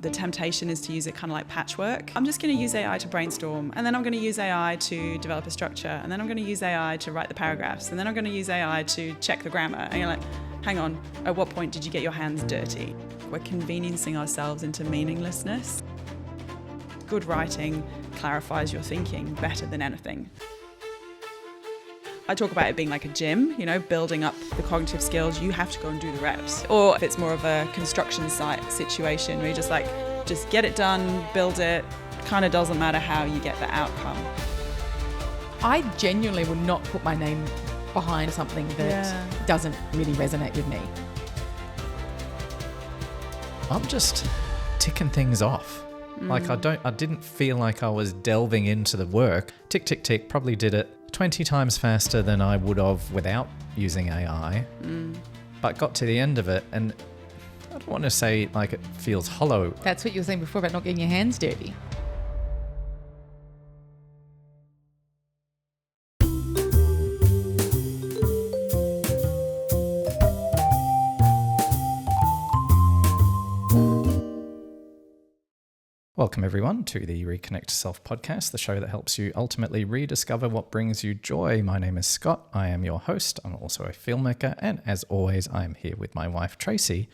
The temptation is to use it kind of like patchwork. I'm just going to use AI to brainstorm, and then I'm going to use AI to develop a structure, and then I'm going to use AI to write the paragraphs, and then I'm going to use AI to check the grammar. And you're like, hang on, at what point did you get your hands dirty? We're conveniencing ourselves into meaninglessness. Good writing clarifies your thinking better than anything. I talk about it being like a gym, building up the cognitive skills. You have to go and do the reps. Or if it's more of a construction site situation where you just get it done, build it, kind of doesn't matter how you get the outcome. I genuinely would not put my name behind something that doesn't really resonate with me. I'm just ticking things off. Like I didn't feel like I was delving into the work. Tick, tick, tick, probably did it 20 times faster than I would have without using AI. But got to the end of it and I don't want to say like it feels hollow. That's what you were saying before about not getting your hands dirty. Welcome everyone to the Reconnect to Self podcast, the show that helps you ultimately rediscover what brings you joy. My name is Scott. I am your host. I'm also a filmmaker. And as always, I am here with my wife, Tracy,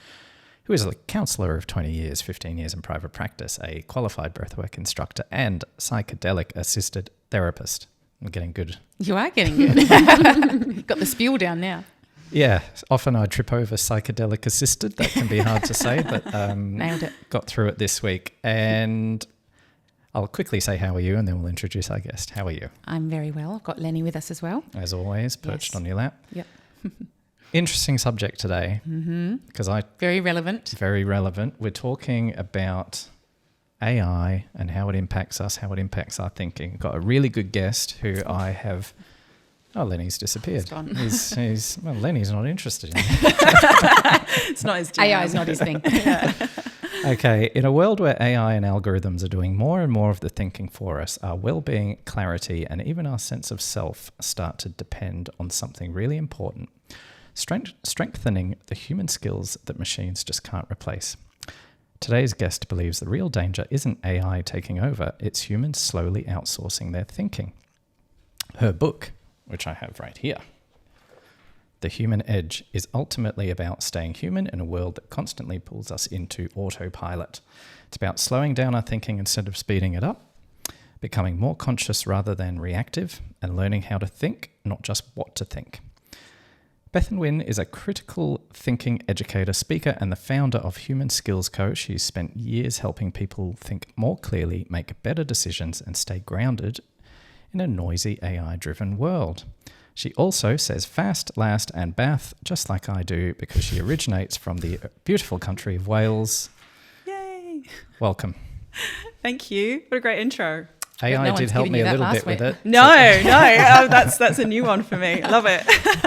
who is a counsellor of 20 years, 15 years in private practice, a qualified breathwork instructor and psychedelic assisted therapist. I'm getting good. You are getting good. You've got the spiel down now. Yeah, often I trip over psychedelic assisted. That can be hard to say, but Nailed it. Got through it this week. And I'll quickly say how are you, and then we'll introduce our guest. How are you? I'm very well. I've got Lenny with us as well. As always, perched on your lap. Yep. Interesting subject today. Because Very relevant. Very relevant. We're talking about AI and how it impacts us, how it impacts our thinking. Got a really good guest who I have... Oh, Lenny's disappeared. Well, Lenny's not interested in it. It's not his jam. AI is not his thing. Okay, in a world where AI and algorithms are doing more and more of the thinking for us, our well-being, clarity, and even our sense of self start to depend on something really important, strengthening the human skills that machines just can't replace. Today's guest believes the real danger isn't AI taking over, it's humans slowly outsourcing their thinking. Her book, which I have right here, The Human Edge, is ultimately about staying human in a world that constantly pulls us into autopilot. It's about slowing down our thinking instead of speeding it up, becoming more conscious rather than reactive, and learning how to think, not just what to think. Bethan Winn is a critical thinking educator, speaker, and the founder of Human Skills Co. She's spent years helping people think more clearly, make better decisions, and stay grounded in a noisy AI-driven world. She also says fast, last, and bath, just like I do, because she originates from the beautiful country of Wales. Yay. Welcome. Thank you. What a great intro. AI did help me a little bit with it. No, that's a new one for me. I love it.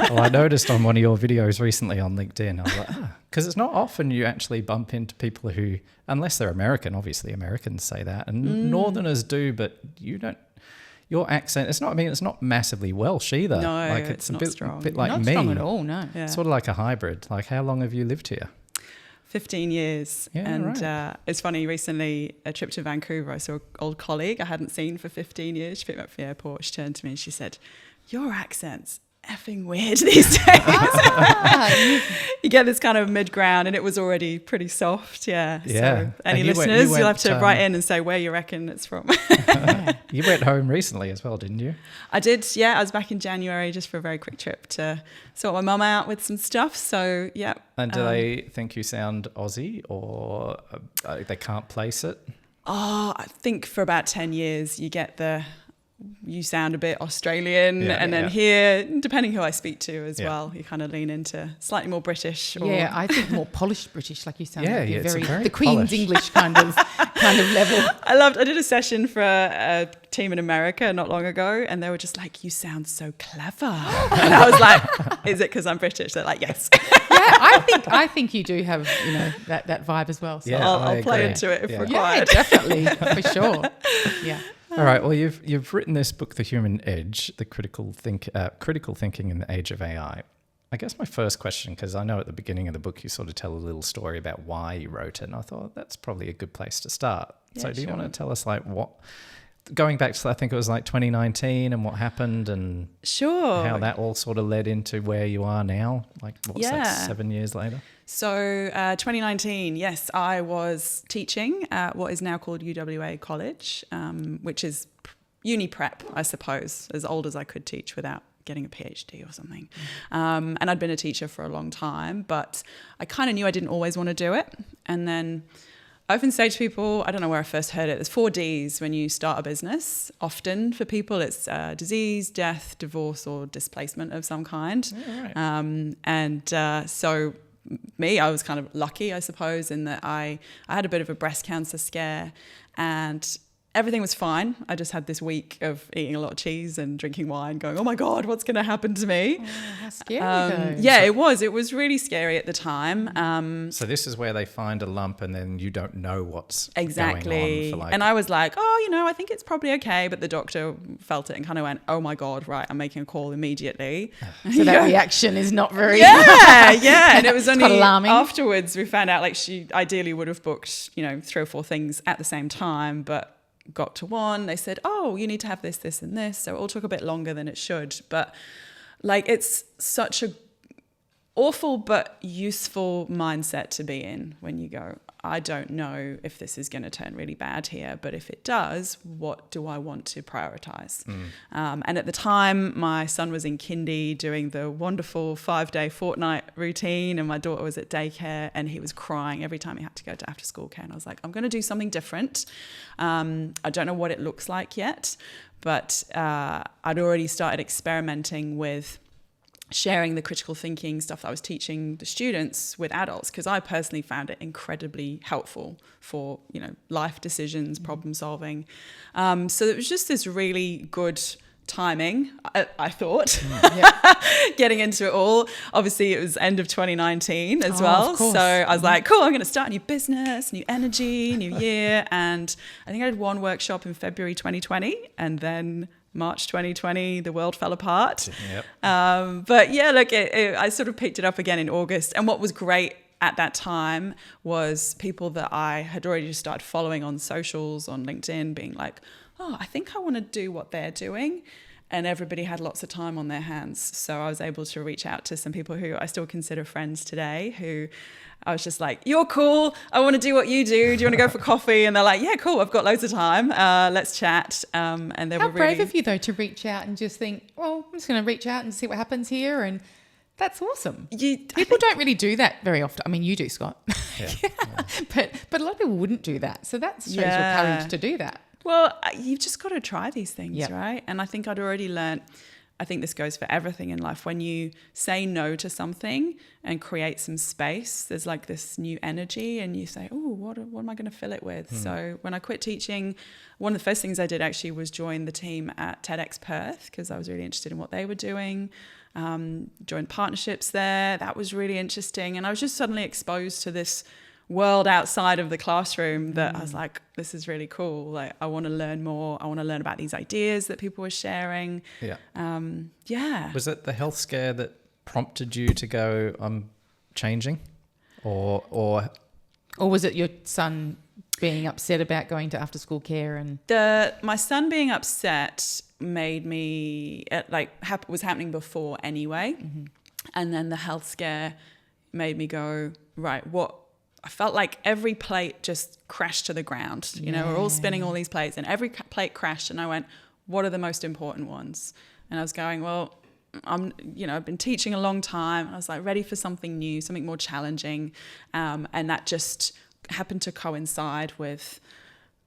Well, I noticed on one of your videos recently on LinkedIn, I was like, because it's not often you actually bump into people who, unless they're American, obviously Americans say that, and Northerners do, but you don't. Your accent, it's not massively Welsh either. No, like it's a not bit, strong. bit like Not me. strong at all, no. Yeah. Sort of like a hybrid. Like, how long have you lived here? 15 years. Yeah, and right. It's funny, recently, a trip to Vancouver, I saw an old colleague I hadn't seen for 15 years. She picked me up from the airport. She turned to me and she said, "Your accent's effing weird these days." You get this kind of mid-ground, and it was already pretty soft. Yeah. So any listeners, you'll have to write in and say where you reckon it's from. You went home recently as well, didn't you? I did, yeah. I was back in January just for a very quick trip to sort my mum out with some stuff. So, yeah. And do they think you sound Aussie, or they can't place it? Oh, I think for about 10 years you get you sound a bit Australian, and then here, depending who I speak to as well, you kind of lean into slightly more British. Yeah, I think more polished British, like you sound. Yeah, like it's very the Queen's polished. English kind of level. I did a session for a team in America not long ago, and they were just like, "You sound so clever," and I was like, "Is it because I'm British?" They're like, "Yes." Yeah, I think you do have that vibe as well. So. Yeah, I'll play into it if required. Yeah, definitely, for sure. Yeah. All right. Well, you've written this book, The Human Edge, the critical thinking in the age of AI. I guess my first question, because I know at the beginning of the book you sort of tell a little story about why you wrote it, and I thought that's probably a good place to start. Yeah, so do you sure. want to tell us like what, going back to I think it was like 2019 and what happened and Sure. how that all sort of led into where you are now? Like what's that, 7 years later? So 2019, yes, I was teaching at what is now called UWA College, which is uni prep, I suppose, as old as I could teach without getting a PhD or something. And I'd been a teacher for a long time, but I kind of knew I didn't always want to do it. And then I often say to people, I don't know where I first heard it, there's 4 Ds when you start a business. Often for people, it's disease, death, divorce, or displacement of some kind. Oh, right. So me, I was kind of lucky, I suppose, in that I had a bit of a breast cancer scare and everything was fine. I just had this week of eating a lot of cheese and drinking wine going, oh my God, what's going to happen to me? Oh, how scary though. Yeah, it was. It was really scary at the time. So this is where they find a lump and then you don't know what's Exactly. going on for like... And I was like, I think it's probably okay. But the doctor felt it and kind of went, oh my God, right, I'm making a call immediately. So that reaction is not very... Yeah. And it was only quite alarming. afterwards we found out like she ideally would have booked, 3 or 4 things at the same time, but got to one, they said, you need to have this, this and this. So it all took a bit longer than it should. But like, it's such a awful but useful mindset to be in when you go, I don't know if this is going to turn really bad here, but if it does, what do I want to prioritize? And at the time, my son was in kindy doing the wonderful 5-day fortnight routine, and my daughter was at daycare, and he was crying every time he had to go to after school care. And I was like, I'm going to do something different. I don't know what it looks like yet, but I'd already started experimenting with sharing the critical thinking stuff that I was teaching the students with adults, because I personally found it incredibly helpful for, life decisions, problem solving. So it was just this really good timing, I thought, getting into it all. Obviously, it was end of 2019 as well. So I was like, cool, I'm going to start a new business, new energy, new year. And I think I did one workshop in February 2020, and then March 2020, the world fell apart. Yep. But yeah, look, I sort of picked it up again in August. And what was great at that time was people that I had already just started following on socials, on LinkedIn, being like, I think I want to do what they're doing. And everybody had lots of time on their hands. So I was able to reach out to some people who I still consider friends today, who I was just like, you're cool. I want to do what you do. Do you want to go for coffee? And they're like, yeah, cool. I've got loads of time. Let's chat. And they How were really... brave of you, though, to reach out and just think, well, I'm just going to reach out and see what happens here. And that's awesome. People don't really do that very often. I mean, you do, Scott. Yeah. But a lot of people wouldn't do that. So that shows your courage to do that. Well, you've just got to try these things, right? And I think I'd already learnt, I think this goes for everything in life. When you say no to something and create some space, there's like this new energy and you say, what am I going to fill it with? So when I quit teaching, one of the first things I did actually was join the team at TEDx Perth, because I was really interested in what they were doing. Joined partnerships there. That was really interesting. And I was just suddenly exposed to this world outside of the classroom that I was like, this is really cool. Like, I want to learn more. I want to learn about these ideas that people were sharing. Yeah. Was it the health scare that prompted you to go, I'm changing? Or was it your son being upset about going to after school care? And my son being upset made me, was happening before anyway. And then the health scare made me go, right, I felt like every plate just crashed to the ground. We're all spinning all these plates and every plate crashed. And I went, what are the most important ones? And I was going, well, I've been teaching a long time. And I was like ready for something new, something more challenging. And that just happened to coincide with,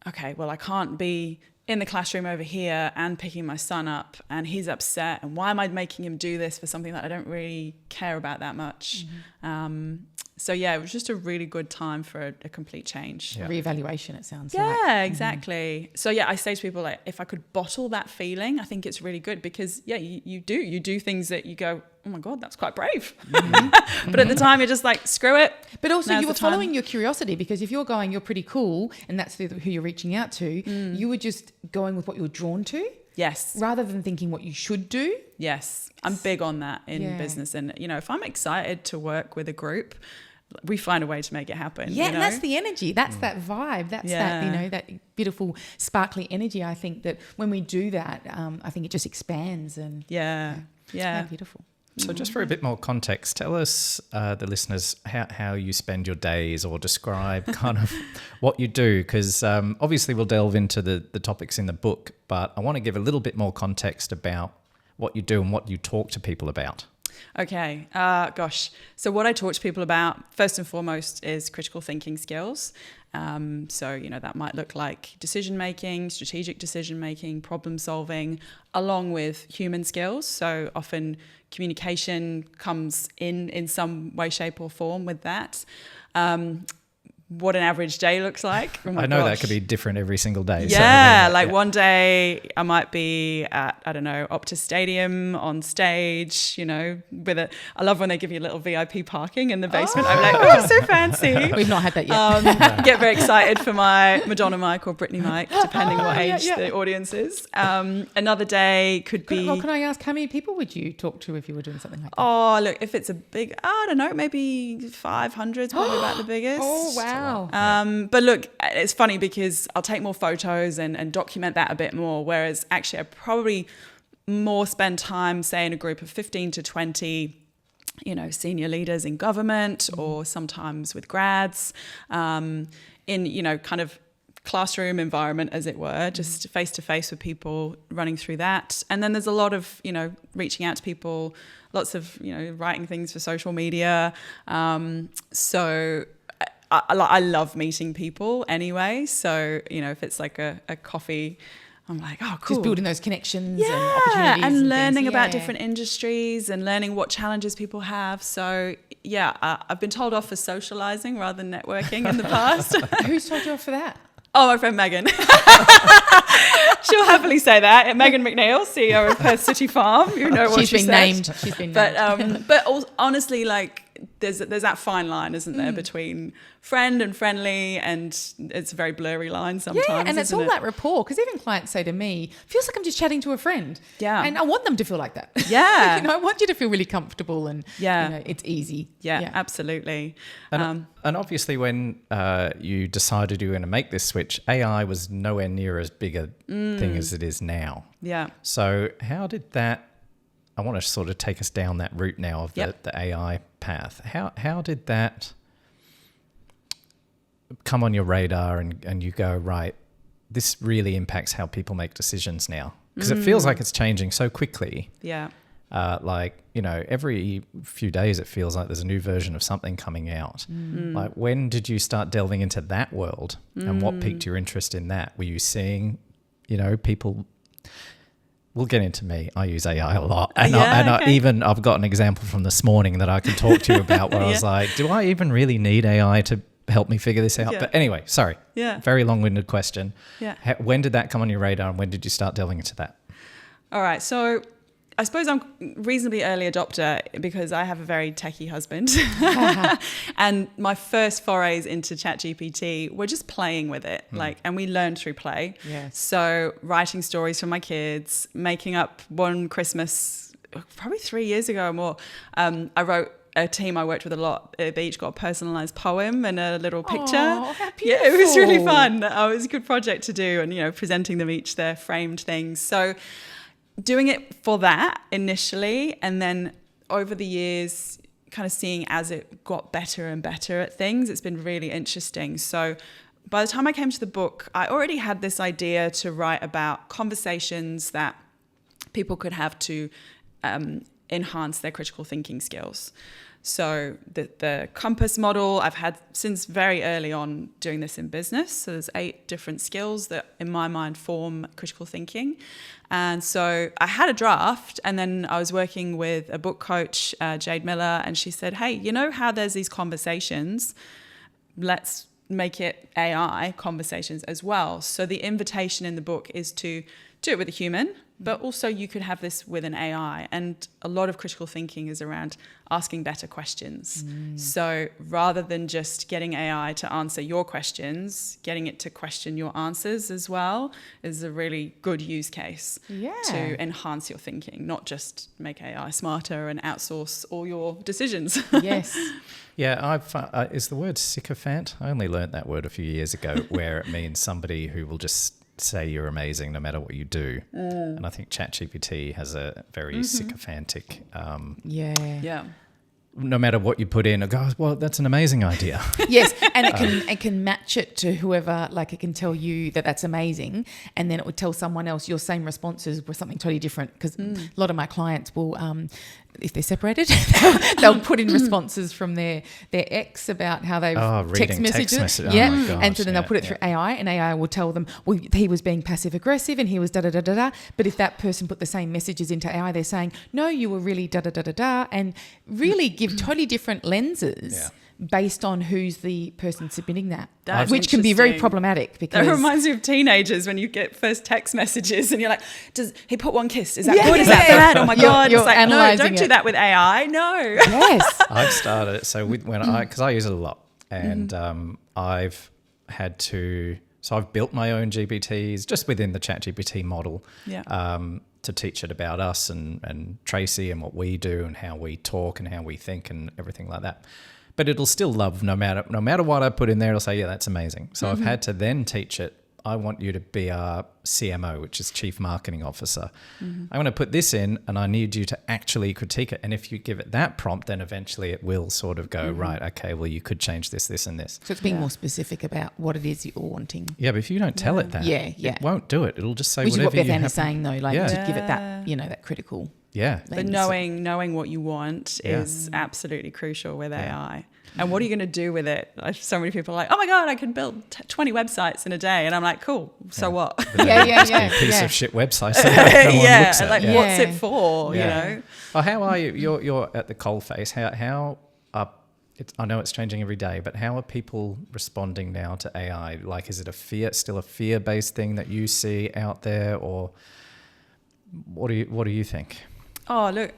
okay, well, I can't be in the classroom over here and picking my son up and he's upset. And why am I making him do this for something that I don't really care about that much? So yeah, it was just a really good time for a complete change. Reevaluation, it sounds like. Yeah, exactly. So yeah, I say to people, like, if I could bottle that feeling, I think it's really good, because you do things that you go, oh my God, that's quite brave. But at the time you're just like, screw it. But also you were following your curiosity, because if you're going, you're pretty cool, and that's who you're reaching out to, you were just going with what you were drawn to. Yes. rather than thinking what you should do. Yes. I'm big on that in business. And, you know, if I'm excited to work with a group, we find a way to make it happen. Yeah, you know? and that's the energy. That's that vibe. That's that, you know, that beautiful sparkly energy. I think that when we do that, I think it just expands and yeah. it's beautiful. So just for a bit more context, tell us, the listeners, how you spend your days, or describe kind of what you do, because obviously we'll delve into the topics in the book, but I want to give a little bit more context about what you do and what you talk to people about. Okay. Gosh. So what I talk to people about, first and foremost, is critical thinking skills. So, you know, that might look like decision-making, strategic decision-making, problem-solving, along with human skills. So often communication comes in some way, shape or form with that. What an average day looks like. Oh my I know gosh. that could be different every single day. Yeah, so, like one day I might be at, I don't know, Optus Stadium on stage, you know, I love when they give you a little VIP parking in the basement. I'm like, oh, so fancy. We've not had that yet. Get very excited for my Madonna mic or Britney mic, depending what age the audience is. Another day could be... Well, can I ask, how many people would you talk to if you were doing something like that? Oh, look, if it's a big, I don't know, maybe 500 is probably about the biggest. Oh, wow. But look, it's funny because I'll take more photos and document that a bit more, whereas actually I probably more spend time, say, in a group of 15 to 20, you know, senior leaders in government or sometimes with grads in, you know, kind of classroom environment, as it were, just face to face with people, running through that. And then there's a lot of, you know, reaching out to people, lots of, you know, writing things for social media. So I love meeting people anyway. So, you know, if it's like a coffee, I'm like, oh, cool. Just building those connections and opportunities. And learning things. about different industries and learning what challenges people have. So, yeah, I've been told off for socializing rather than networking in the past. Who's told you off for that? Oh, my friend Megan. She'll happily say that. Megan McNeil, CEO of Perth City Farm. You know what She's been named. She's been named. But honestly, like, there's that fine line, isn't there, between friend and friendly, and it's a very blurry line sometimes. Yeah, and it's all it? that rapport, because even clients say to me, feels like I'm just chatting to a friend. Yeah. And I want them to feel like that. Yeah. You know, I want you to feel really comfortable and you know, it's easy. Yeah, absolutely. And obviously when you decided you were going to make this switch, AI was nowhere near as big a thing as it is now. Yeah. So how did that, I want to sort of take us down that route now of the AI path. How did that come on your radar and you go, right, this really impacts how people make decisions now? Because it feels like it's changing so quickly. Yeah. Like, you know, every few days it feels like there's a new version of something coming out. Like, when did you start delving into that world and what piqued your interest in that? Were you seeing, you know, people... We'll get into me. I use AI a lot. And, I've got an example from this morning that I can talk to you about where I was like, do I even really need AI to help me figure this out? But anyway, sorry. Yeah. Very long-winded question. Yeah. When did that come on your radar and when did you start delving into that? All right. So I suppose I'm reasonably early adopter because I have a very techie husband. And my first forays into ChatGPT were just playing with it. And we learned through play. Yes. So writing stories for my kids, making up one Christmas, probably 3 years ago or more, I wrote a team I worked with a lot. They each got a personalized poem and a little picture. Oh, how beautiful. Yeah, it was really fun. It was a good project to do, and, you know, presenting them each their framed things. So doing it for that initially, and then over the years kind of seeing as it got better and better at things, it's been really interesting. So by the time I came to the book, I already had this idea to write about conversations that people could have to enhance their critical thinking skills. So the compass model I've had since very early on doing this in business. So there's 8 different skills that in my mind form critical thinking. And so I had a draft, and then I was working with a book coach, Jade Miller, and she said, hey, you know how there's these conversations? Let's make it AI conversations as well. So the invitation in the book is to do it with a human, But also you could have this with an AI, and a lot of critical thinking is around asking better questions. So rather than just getting AI to answer your questions, getting it to question your answers as well is a really good use case to enhance your thinking, not just make AI smarter and outsource all your decisions. Yes. Yeah, is the word sycophant? I only learnt that word a few years ago, where it means somebody who will just say you're amazing no matter what you do. And I think ChatGPT has a very sycophantic no matter what you put in, it goes, well, that's an amazing idea. Yes, and it can match it to whoever, like it can tell you that that's amazing, and then it would tell someone else your same responses were something totally different, because a lot of my clients will, if they're separated, they'll put in responses from their ex about how they've text messages. Oh my gosh, and so then they'll put it through AI, and AI will tell them, well, he was being passive aggressive and he was da-da-da-da-da. But if that person put the same messages into AI, they're saying, no, you were really da-da-da-da-da, and really give totally different lenses based on who's the person submitting that, which can be very problematic. Because that reminds me of teenagers when you get first text messages and you're like, does he put one kiss? Is that good? Is that bad? Oh my God. You're it's like, no, don't do it. that with AI. No. Yes. I've started, so because I use it a lot, and I've had to, so I've built my own GPTs just within the ChatGPT model. To teach it about us and Tracy and what we do and how we talk and how we think and everything like that. But it'll still love no matter what I put in there, it'll say, yeah, that's amazing. So I've had to then teach it, I want you to be our CMO, which is Chief Marketing Officer. I'm going to put this in and I need you to actually critique it. And if you give it that prompt, then eventually it will sort of go, right, okay, well, you could change this, this, and this. So it's being more specific about what it is you're wanting. Yeah, but if you don't tell it that, it won't do it. It'll just say which whatever is what you Bethan is saying, though, like to give it that, that critical. Yeah. But knowing what you want is absolutely crucial with AI. And what are you going to do with it? So many people are like, oh my God, I can build 20 websites in a day. And I'm like, cool, so what? Yeah. Piece of shit website that no one looks at. Like what's it for, you know? Oh, how are you? You're at the coalface. How I know it's changing every day, but how are people responding now to AI? Like, is it still a fear-based thing that you see out there, or what do you think? Oh, look,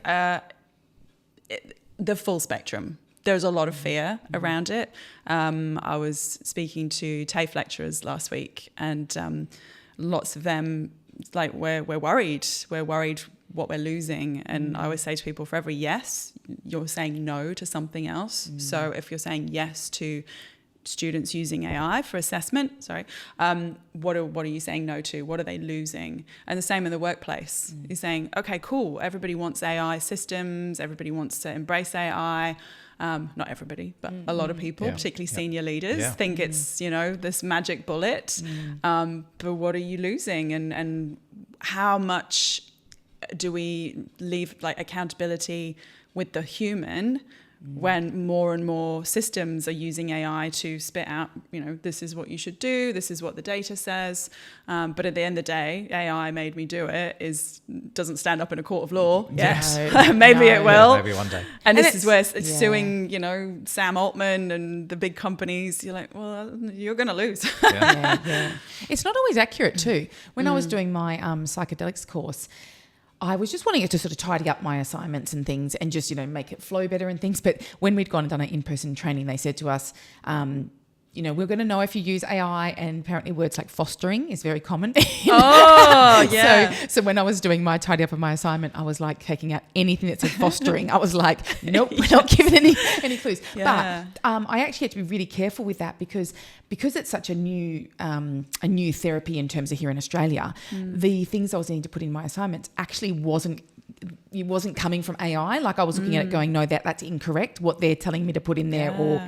the full spectrum. There's a lot of fear around it. I was speaking to TAFE lecturers last week, and lots of them, like, we're worried. We're worried what we're losing. And I always say to people, for every yes, you're saying no to something else. So if you're saying yes to students using AI for assessment, what are you saying no to? What are they losing? And the same in the workplace. You're saying, okay, cool, everybody wants AI systems, everybody wants to embrace AI. Not everybody, but a lot of people, particularly senior leaders, think it's, this magic bullet. But what are you losing? And how much do we leave, like, accountability with the human when more and more systems are using AI to spit out, this is what you should do, this is what the data says. But at the end of the day, AI made me do it doesn't stand up in a court of law yet. Maybe it will. Maybe one day. And this is where it's suing, Sam Altman and the big companies. You're like, well, you're going to lose. It's not always accurate too. When I was doing my psychedelics course, I was just wanting it to sort of tidy up my assignments and things and just, make it flow better and things. But when we'd gone and done an in-person training, they said to us, we're going to know if you use AI, and apparently words like fostering is very common. Oh, yeah. So when I was doing my tidy up of my assignment, I was like taking out anything that said fostering. I was like, nope, we're not giving any clues. Yeah. But I actually had to be really careful with that because it's such a new therapy in terms of here in Australia. The things I was needing to put in my assignments actually wasn't coming from AI. Like, I was looking at it going, no, that's incorrect. What they're telling me to put in there or,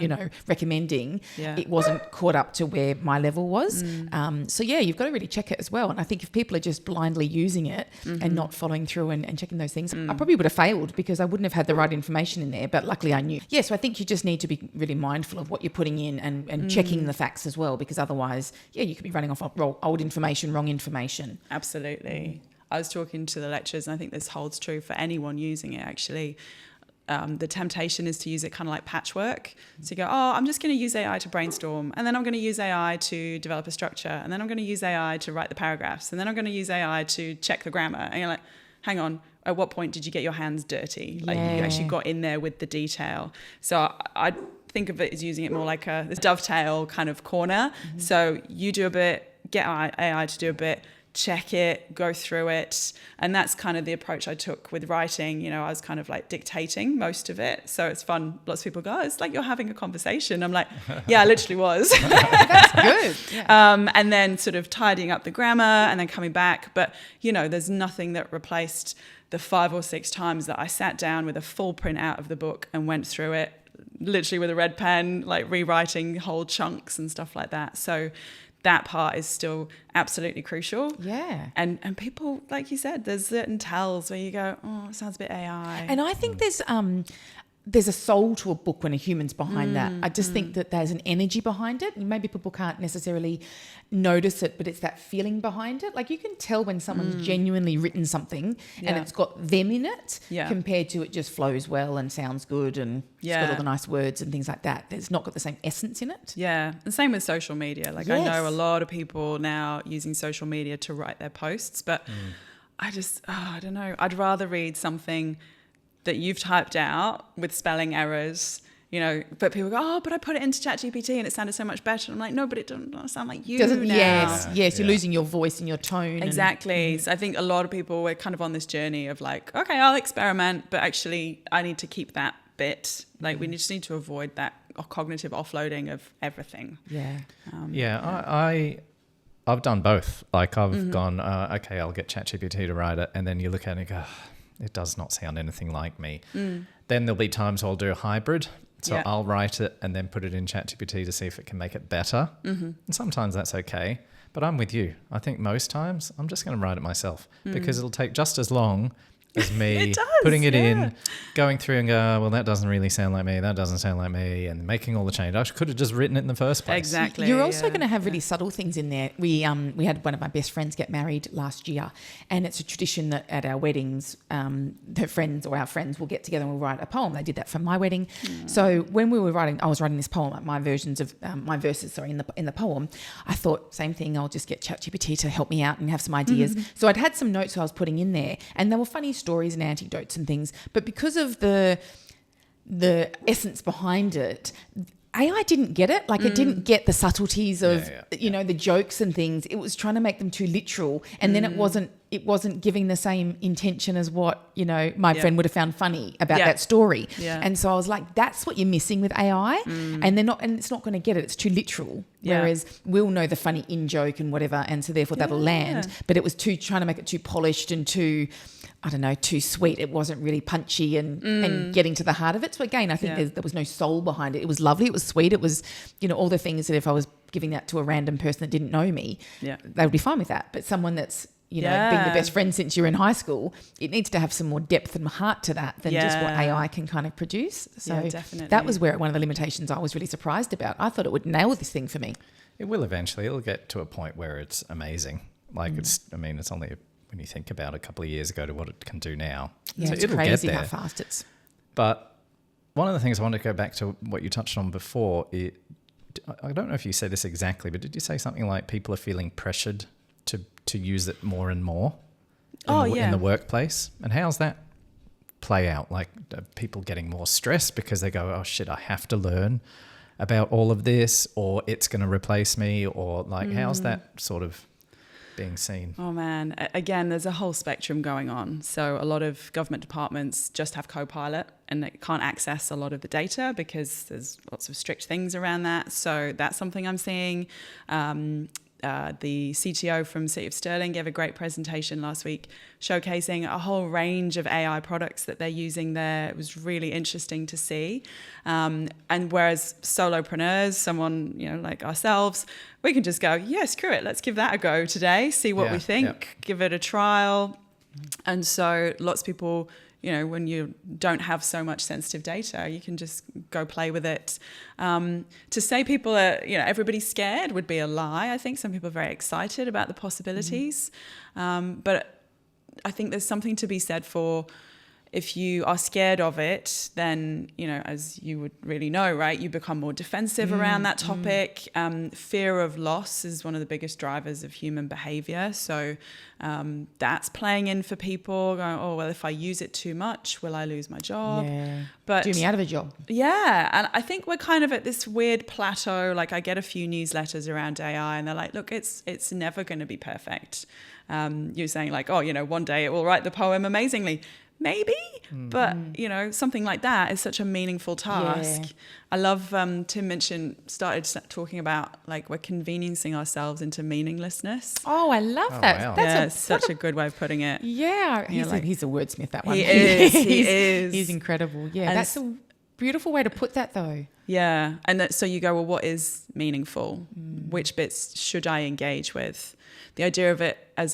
recommending, it wasn't caught up to where my level was. You've got to really check it as well. And I think if people are just blindly using it and not following through and checking those things, I probably would have failed because I wouldn't have had the right information in there. But luckily I knew. Yeah, so I think you just need to be really mindful of what you're putting in and checking the facts as well, because otherwise, you could be running off old information, wrong information. Absolutely. I was talking to the lecturers, and I think this holds true for anyone using it, actually. the temptation is to use it kind of like patchwork. So you go, oh, I'm just going to use AI to brainstorm, and then I'm going to use AI to develop a structure, and then I'm going to use AI to write the paragraphs, and then I'm going to use AI to check the grammar. And you're like, hang on, at what point did you get your hands dirty? Like you actually got in there with the detail. So I think of it as using it more like this dovetail kind of corner. Mm-hmm. So you do a bit, get AI to do a bit, check it, go through it. And that's kind of the approach I took with writing. You know, I was kind of like dictating most of it. So it's fun. Lots of people go, oh, it's like you're having a conversation. I'm like, yeah, I literally was. That's good. Yeah. And then sort of tidying up the grammar and then coming back. But, you know, there's nothing that replaced the 5 or 6 times that I sat down with a full print out of the book and went through it, literally with a red pen, like rewriting whole chunks and stuff like that. So that part is still absolutely crucial. Yeah. And people, like you said, there's certain tells where you go, oh, it sounds a bit AI. And I think there's a soul to a book when a human's behind that. I just think that there's an energy behind it. Maybe people can't necessarily notice it, but it's that feeling behind it. Like you can tell when someone's genuinely written something and it's got them in it compared to it just flows well and sounds good and it's got all the nice words and things like that. It's not got the same essence in it. Yeah. And same with social media. Like I know a lot of people now using social media to write their posts, but I don't know. I'd rather read something that you've typed out with spelling errors, you know, but people go, oh, but I put it into ChatGPT and it sounded so much better. I'm like, no, but it doesn't sound like you now. Yes, you're losing your voice and your tone. Exactly. So I think a lot of people, we're kind of on this journey of like, okay, I'll experiment, but actually I need to keep that bit. Like we just need to avoid that cognitive offloading of everything. Yeah. I've done both. Like I've gone, okay, I'll get ChatGPT to write it. And then you look at it and go, it does not sound anything like me. Then there'll be times I'll do a hybrid. So I'll write it and then put it in ChatGPT to see if it can make it better. And sometimes that's okay. But I'm with you. I think most times I'm just going to write it myself because it'll take just as long as me putting it in, going through and go, well, that doesn't really sound like me. That doesn't sound like me. And making all the change. I could have just written it in the first place. Exactly. You're also going to have really subtle things in there. We had one of my best friends get married last year, and it's a tradition that at our weddings, her friends or our friends will get together and we'll write a poem. They did that for my wedding. So when we were writing, I was writing this poem, like my versions of my verses, in the poem. I thought, same thing. I'll just get ChatGPT to help me out and have some ideas. So I'd had some notes I was putting in there, and they were funny stories and anecdotes and things, but because of the essence behind it, AI didn't get it. Like it didn't get the subtleties of you know, the jokes and things. It was trying to make them too literal, and then it wasn't giving the same intention as what, you know, my friend would have found funny about that story. And so I was like, that's what you're missing with AI, and it's not going to get it. It's too literal. Whereas we'll know the funny in joke and whatever, and so therefore that'll land. But it was trying to make it too polished and too, I don't know, too sweet. It wasn't really punchy and getting to the heart of it. So again, I think there was no soul behind it. It was lovely. It was sweet. It was, you know, all the things that if I was giving that to a random person that didn't know me, they would be fine with that. But someone that's, you know, being the best friend since you're in high school, it needs to have some more depth and heart to that than just what AI can kind of produce. So that was where one of the limitations I was really surprised about. I thought it would nail this thing for me. It will eventually. It'll get to a point where it's amazing. Like it's only when you think about a couple of years ago to what it can do now. Yeah, so it's crazy how fast it's. But one of the things I want to go back to what you touched on before, I don't know if you said this exactly, but did you say something like people are feeling pressured to use it more and more in the workplace? And how's that play out? Like are people getting more stressed because they go, oh shit, I have to learn about all of this, or it's going to replace me, or like how's that sort of being seen? Oh man, again, there's a whole spectrum going on. So a lot of government departments just have Copilot and they can't access a lot of the data because there's lots of strict things around that. So that's something I'm seeing. The CTO from City of Stirling gave a great presentation last week showcasing a whole range of AI products that they're using there. It was really interesting to see. And whereas solopreneurs, someone, you know, like ourselves, we can just go, yeah, screw it. Let's give that a go today. See what we think. Give it a trial. And so lots of people, you know, when you don't have so much sensitive data, you can just go play with it. To say people are, you know, everybody's scared would be a lie. I think some people are very excited about the possibilities. But I think there's something to be said for if you are scared of it, then, you know, as you would really know, right, you become more defensive around that topic. Fear of loss is one of the biggest drivers of human behavior. So that's playing in for people going, oh, well, if I use it too much, will I lose my job? But do me out of a job. Yeah. And I think we're kind of at this weird plateau. Like, I get a few newsletters around AI and they're like, look, it's never going to be perfect. You're saying like, oh, you know, one day it will write the poem amazingly. Maybe, but, you know, something like that is such a meaningful task. Yeah. I love, Tim started talking about, like, we're conveniencing ourselves into meaninglessness. Oh, I love that. Wow. That's Such a good way of putting it. Yeah, he's a wordsmith, that one. He is. He's incredible. Yeah, And that's a beautiful way to put that, though. Yeah, and so you go, well, what is meaningful? Which bits should I engage with? The idea of it as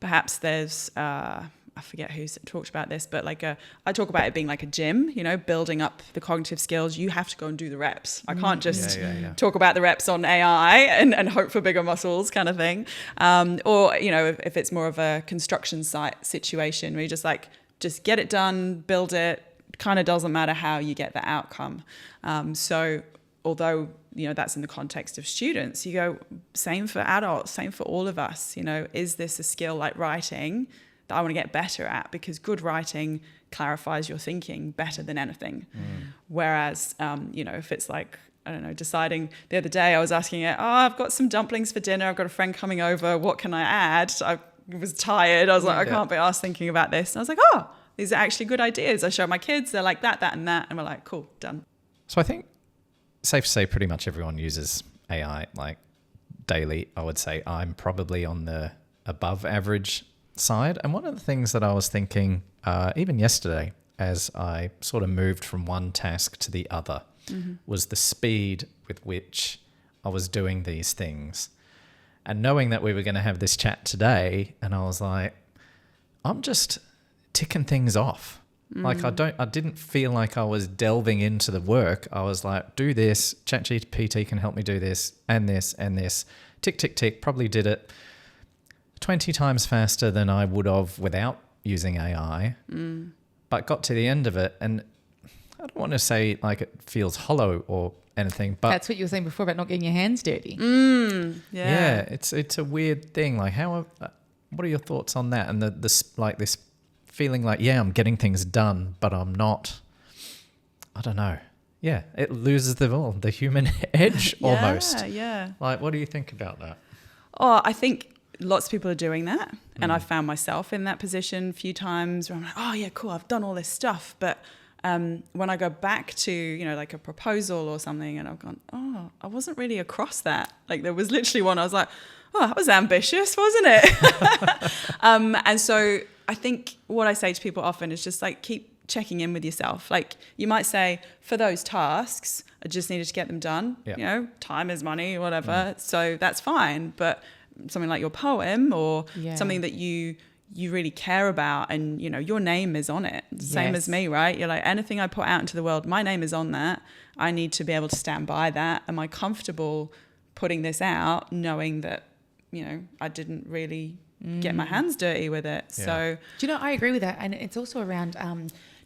perhaps there's... I forget who talked about this, but I talk about it being like a gym, you know, building up the cognitive skills. You have to go and do the reps. I can't just talk about the reps on AI and hope for bigger muscles kind of thing. Or, you know, if it's more of a construction site situation where you just get it done, build it, kind of doesn't matter how you get the outcome. So although, you know, that's in the context of students, you go, same for adults, same for all of us, you know, is this a skill like writing that I want to get better at, because good writing clarifies your thinking better than anything. Whereas, you know, if it's like, I don't know, deciding the other day I was asking it, I've got some dumplings for dinner. I've got a friend coming over. What can I add? I was tired. I was like, I can't be asked thinking about this. And I was like, these are actually good ideas. I show my kids, they're like that, and that. And we're like, cool, done. So I think safe to say pretty much everyone uses AI like daily. I would say I'm probably on the above average side. And one of the things that I was thinking even yesterday as I sort of moved from one task to the other was the speed with which I was doing these things. And knowing that we were going to have this chat today, and I was like, I'm just ticking things off. Like I didn't feel like I was delving into the work. I was like, do this, ChatGPT can help me do this and this and this. Tick, tick, tick, probably did it 20 times faster than I would have without using AI, but got to the end of it. And I don't want to say like it feels hollow or anything, but that's what you were saying before about not getting your hands dirty. Yeah, it's a weird thing. Like what are your thoughts on that? And this feeling like, yeah, I'm getting things done, but I'm not, I don't know. Yeah, it loses the human edge almost. Yeah. Like, what do you think about that? Oh, I think lots of people are doing that. And I've found myself in that position a few times where I'm like, oh yeah, cool, I've done all this stuff. But when I go back to, you know, like a proposal or something, and I've gone, oh, I wasn't really across that. Like there was literally one, I was like, oh, that was ambitious, wasn't it? And so I think what I say to people often is just like, keep checking in with yourself. Like you might say, for those tasks, I just needed to get them done. You know, time is money, whatever. So that's fine. But something like your poem or something that you really care about, and you know your name is on it, same as me, right? You're like, anything I put out into the world, my name is on that. I need to be able to stand by that. Am I comfortable putting this out knowing that, you know, I didn't really get my hands dirty with it? So do you know, I agree with that. And it's also around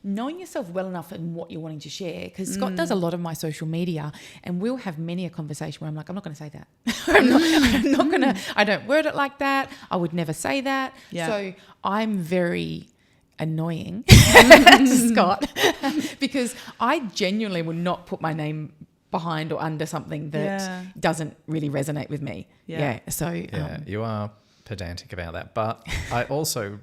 knowing yourself well enough and what you're wanting to share, because Scott does a lot of my social media, and we'll have many a conversation where I'm like, I'm not going to say that. I'm not going to, I don't word it like that. I would never say that. So I'm very annoying to Scott because I genuinely would not put my name behind or under something that doesn't really resonate with me. So you are pedantic about that, but I also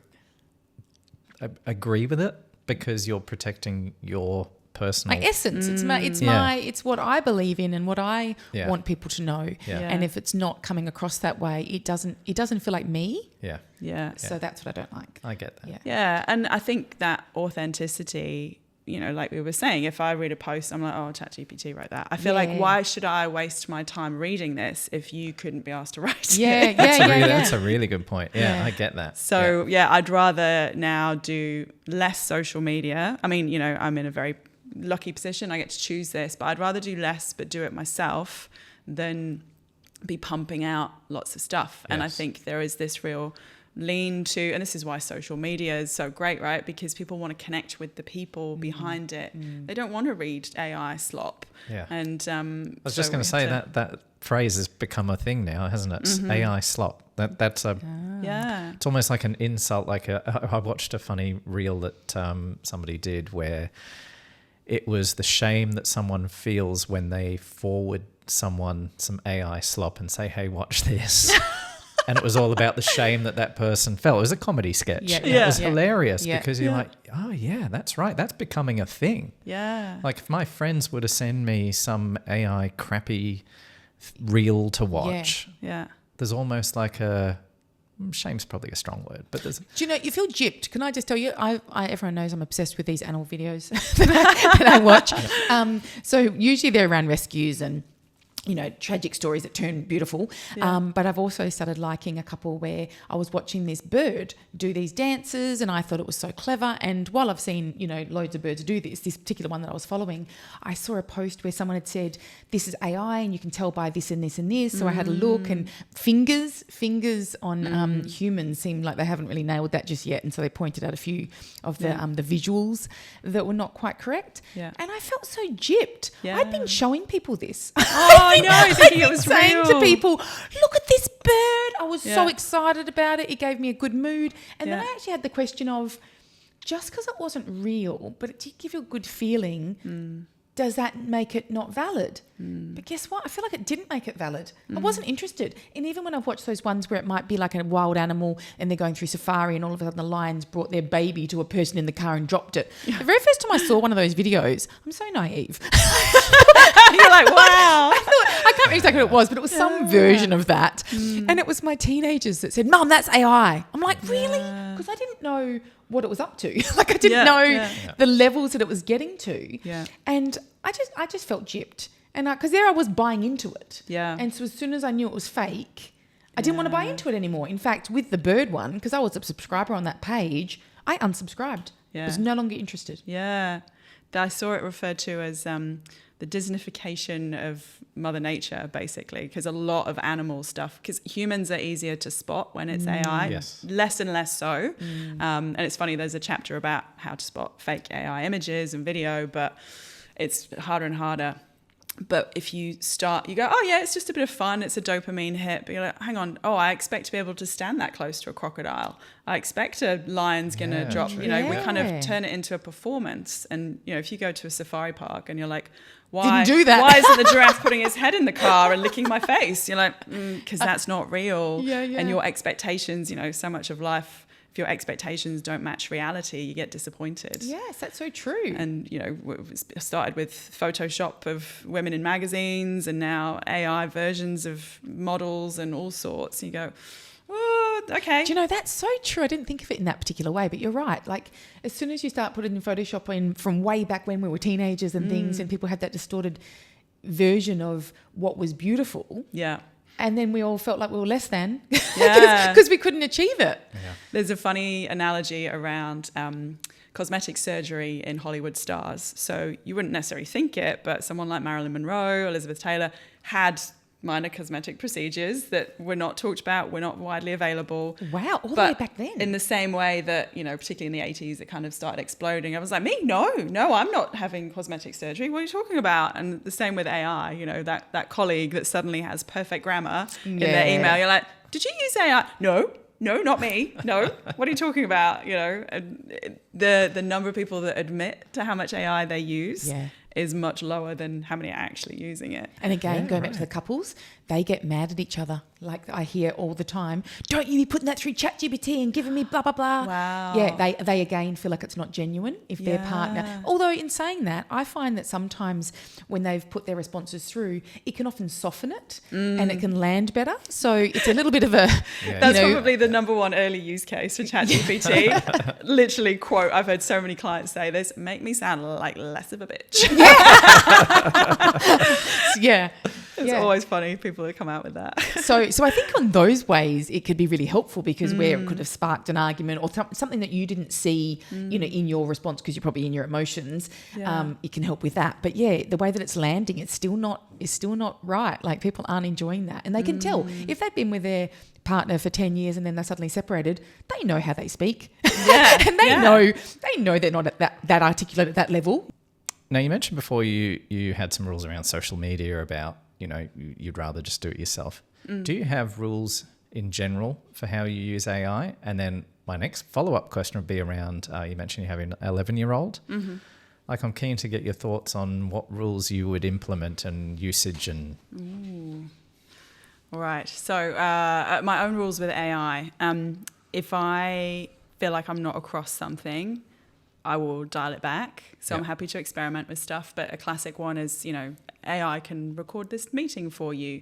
agree with it, because you're protecting your personal... my essence. It's what I believe in and what I want people to know. And if it's not coming across that way, it doesn't feel like me. So that's what I don't like. I get that. Yeah. And I think that authenticity, you know, like we were saying, if I read a post, I'm like, oh, ChatGPT wrote that. I feel like, why should I waste my time reading this if you couldn't be asked to write it? That's a really good point. I get that. So I'd rather now do less social media. I mean, you know, I'm in a very lucky position. I get to choose this, but I'd rather do less but do it myself than be pumping out lots of stuff. And I think there is this real lean to, and this is why social media is so great, right? Because people want to connect with the people behind it. They don't want to read AI slop. Yeah. And I was just going to say that phrase has become a thing now, hasn't it? AI slop. That's a yeah. It's almost like an insult. Like I watched a funny reel that somebody did where it was the shame that someone feels when they forward someone some AI slop and say, "Hey, watch this." And it was all about the shame that person felt. It was a comedy sketch. Yeah, And it was hilarious Yeah. because you're like, oh, yeah, that's right. That's becoming a thing. Yeah. Like if my friends were to send me some AI crappy reel to watch, Yeah. there's almost like shame's probably a strong word, but there's... Do you know, you feel gypped. Can I just tell you, everyone knows I'm obsessed with these animal videos that I watch. So usually they're around rescues and, you know, tragic stories that turn beautiful. Yeah. But I've also started liking a couple where I was watching this bird do these dances and I thought it was so clever. And while I've seen, you know, loads of birds do this particular one that I was following, I saw a post where someone had said, this is AI and you can tell by this and this and this. So I had a look, and fingers on humans seem like they haven't really nailed that just yet. And so they pointed out a few of the visuals that were not quite correct. Yeah. And I felt so gypped. Yeah. I'd been showing people this. Oh, I know, thinking it was saying real. to people, look at this bird. I was so Yeah. excited about it. It gave me a good mood. And then Yeah. I actually had the question of, just because it wasn't real, but it did give you a good feeling, does that make it not valid? But guess what? I feel like it didn't make it valid. I wasn't interested. And even when I've watched those ones where it might be like a wild animal and they're going through safari and all of a sudden the lions brought their baby to a person in the car and dropped it. The very first time I saw one of those videos, I'm so naive. You're like, wow. I can't remember exactly what it was, but it was some version of that. And it was my teenagers that said, Mum, that's AI. I'm like, really? Because I didn't know what it was up to. Like I didn't know the levels that it was getting to. Yeah. And I just felt gypped. And because there I was buying into it. Yeah. And so as soon as I knew it was fake, I didn't want to buy into it anymore. In fact, with the bird one, because I was a subscriber on that page, I unsubscribed. Yeah. I was no longer interested. Yeah. I saw it referred to as the Disneyfication of Mother Nature, basically, because a lot of animal stuff, because humans are easier to spot when it's AI, Yes. less and less so. And it's funny, there's a chapter about how to spot fake AI images and video, but it's harder and harder. But if you start, you go, oh yeah, it's just a bit of fun. It's a dopamine hit. But you're like, hang on. Oh, I expect to be able to stand that close to a crocodile. I expect a lion's going to drop. True. You know, we kind Yeah. of turn it into a performance. And, you know, if you go to a safari park and you're like, why, Didn't do that. why isn't the giraffe putting his head in the car and licking my face? You're like, because that's not real. Yeah. And your expectations, you know, so much of life, if your expectations don't match reality, you get disappointed. Yes, that's so true. And, you know, it started with Photoshop of women in magazines and now AI versions of models and all sorts. And you go, oh, okay. Do you know, that's so true. I didn't think of it in that particular way, but you're right. Like, as soon as you start putting in Photoshop in from way back when we were teenagers and things, and people had that distorted version of what was beautiful, Yeah. and then we all felt like we were less than Yeah. because we couldn't achieve it. Yeah. There's a funny analogy around cosmetic surgery in Hollywood stars. So you wouldn't necessarily think it, but someone like Marilyn Monroe, Elizabeth Taylor had minor cosmetic procedures that were not talked about, were not widely available. Wow, all the But way back then. in the same way that, you know, particularly in the 80s, it kind of started exploding. I was like, no, I'm not having cosmetic surgery. What are you talking about? And the same with AI, you know, that colleague that suddenly has perfect grammar in their email. You're like, did you use AI? No, not me. No, what are you talking about? You know, and the number of people that admit to how much AI they use is much lower than how many are actually using it. And again, going back to the couples, they get mad at each other. Like I hear all the time, don't you be putting that through ChatGPT and giving me blah, blah, blah. Wow. Yeah, they again feel like it's not genuine if their partner. Although in saying that, I find that sometimes when they've put their responses through, it can often soften it and it can land better. So it's a little bit of a... That's probably the number one early use case for ChatGPT. Literally, quote, I've heard so many clients say this, make me sound like less of a bitch. Yeah. It's always funny, people that come out with that. So I think on those ways it could be really helpful because where it could have sparked an argument or something that you didn't see, you know, in your response because you're probably in your emotions, it can help with that. But yeah, the way that it's landing, it's still not right. Like people aren't enjoying that, and they can tell if they've been with their partner for 10 years and then they're suddenly separated, they know how they speak. Yeah. And they know they're not at that articulate at that level. Now, you mentioned before you had some rules around social media about, you'd rather just do it yourself. Do you have rules in general for how you use AI? And then my next follow-up question would be around, you mentioned you have an 11-year-old. Mm-hmm. Like, I'm keen to get your thoughts on what rules you would implement and usage and... All right. So my own rules with AI. If I feel like I'm not across something, I will dial it back. So I'm happy to experiment with stuff. But a classic one is, AI can record this meeting for you.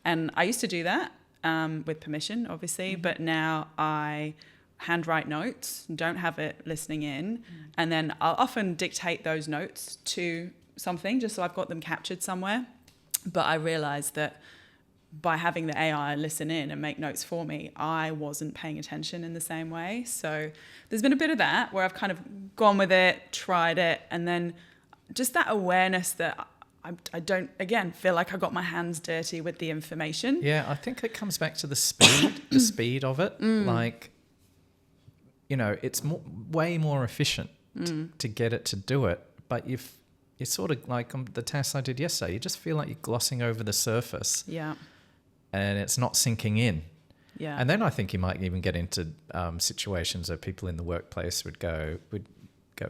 And I used to do that with permission, obviously. Mm-hmm. But now I handwrite notes, don't have it listening in. And then I'll often dictate those notes to something just so I've got them captured somewhere. But I realised that by having the AI listen in and make notes for me, I wasn't paying attention in the same way. So there's been a bit of that where I've kind of gone with it, tried it, and then just that awareness that I don't, again, feel like I got my hands dirty with the information. Yeah, I think it comes back to the speed of it. Like, it's way more efficient to get it to do it. But it's sort of like the task I did yesterday, you just feel like you're glossing over the surface. Yeah. And it's not sinking in. Yeah. And then I think you might even get into situations where people in the workplace would go,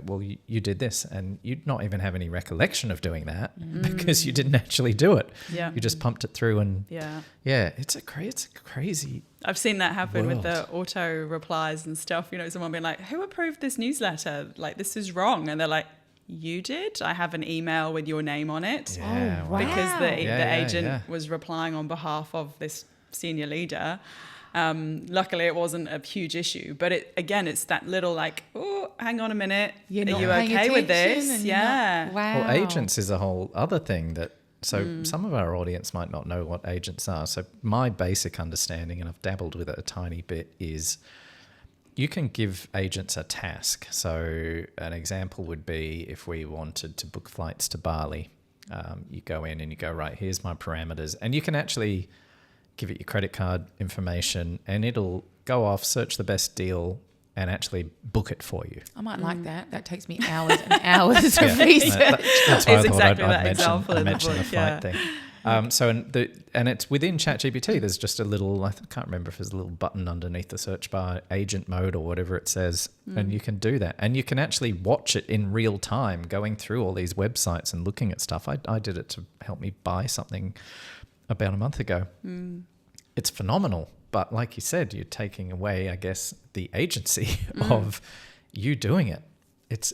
well, you did this, and you'd not even have any recollection of doing that because you didn't actually do it. Yeah. You just pumped it through, and it's a crazy. I've seen that happen world. with the auto replies and stuff. Someone being like, "Who approved this newsletter? Like, this is wrong," and they're like, "You did? I have an email with your name on it." Yeah, Oh, wow. Because the agent yeah. was replying on behalf of this senior leader. Luckily, it wasn't a huge issue, but it's that little like, oh, hang on a minute, are you okay with this? Yeah. Wow. Well, agents is a whole other thing that. So some of our audience might not know what agents are. So my basic understanding, and I've dabbled with it a tiny bit, is you can give agents a task. So an example would be if we wanted to book flights to Bali, you go in and you go, right, here's my parameters. And you can actually give it your credit card information and it'll go off, search the best deal and actually book it for you. I might like that. That takes me hours and hours of research. That's why I It's thought exactly I'd that example in the mention the book, flight thing. And it's within ChatGPT. There's just a little, I can't remember if there's a little button underneath the search bar, agent mode or whatever it says, and you can do that. And you can actually watch it in real time, going through all these websites and looking at stuff. I did it to help me buy something about a month ago. It's phenomenal. But like you said, you're taking away, I guess, the agency of you doing it. It's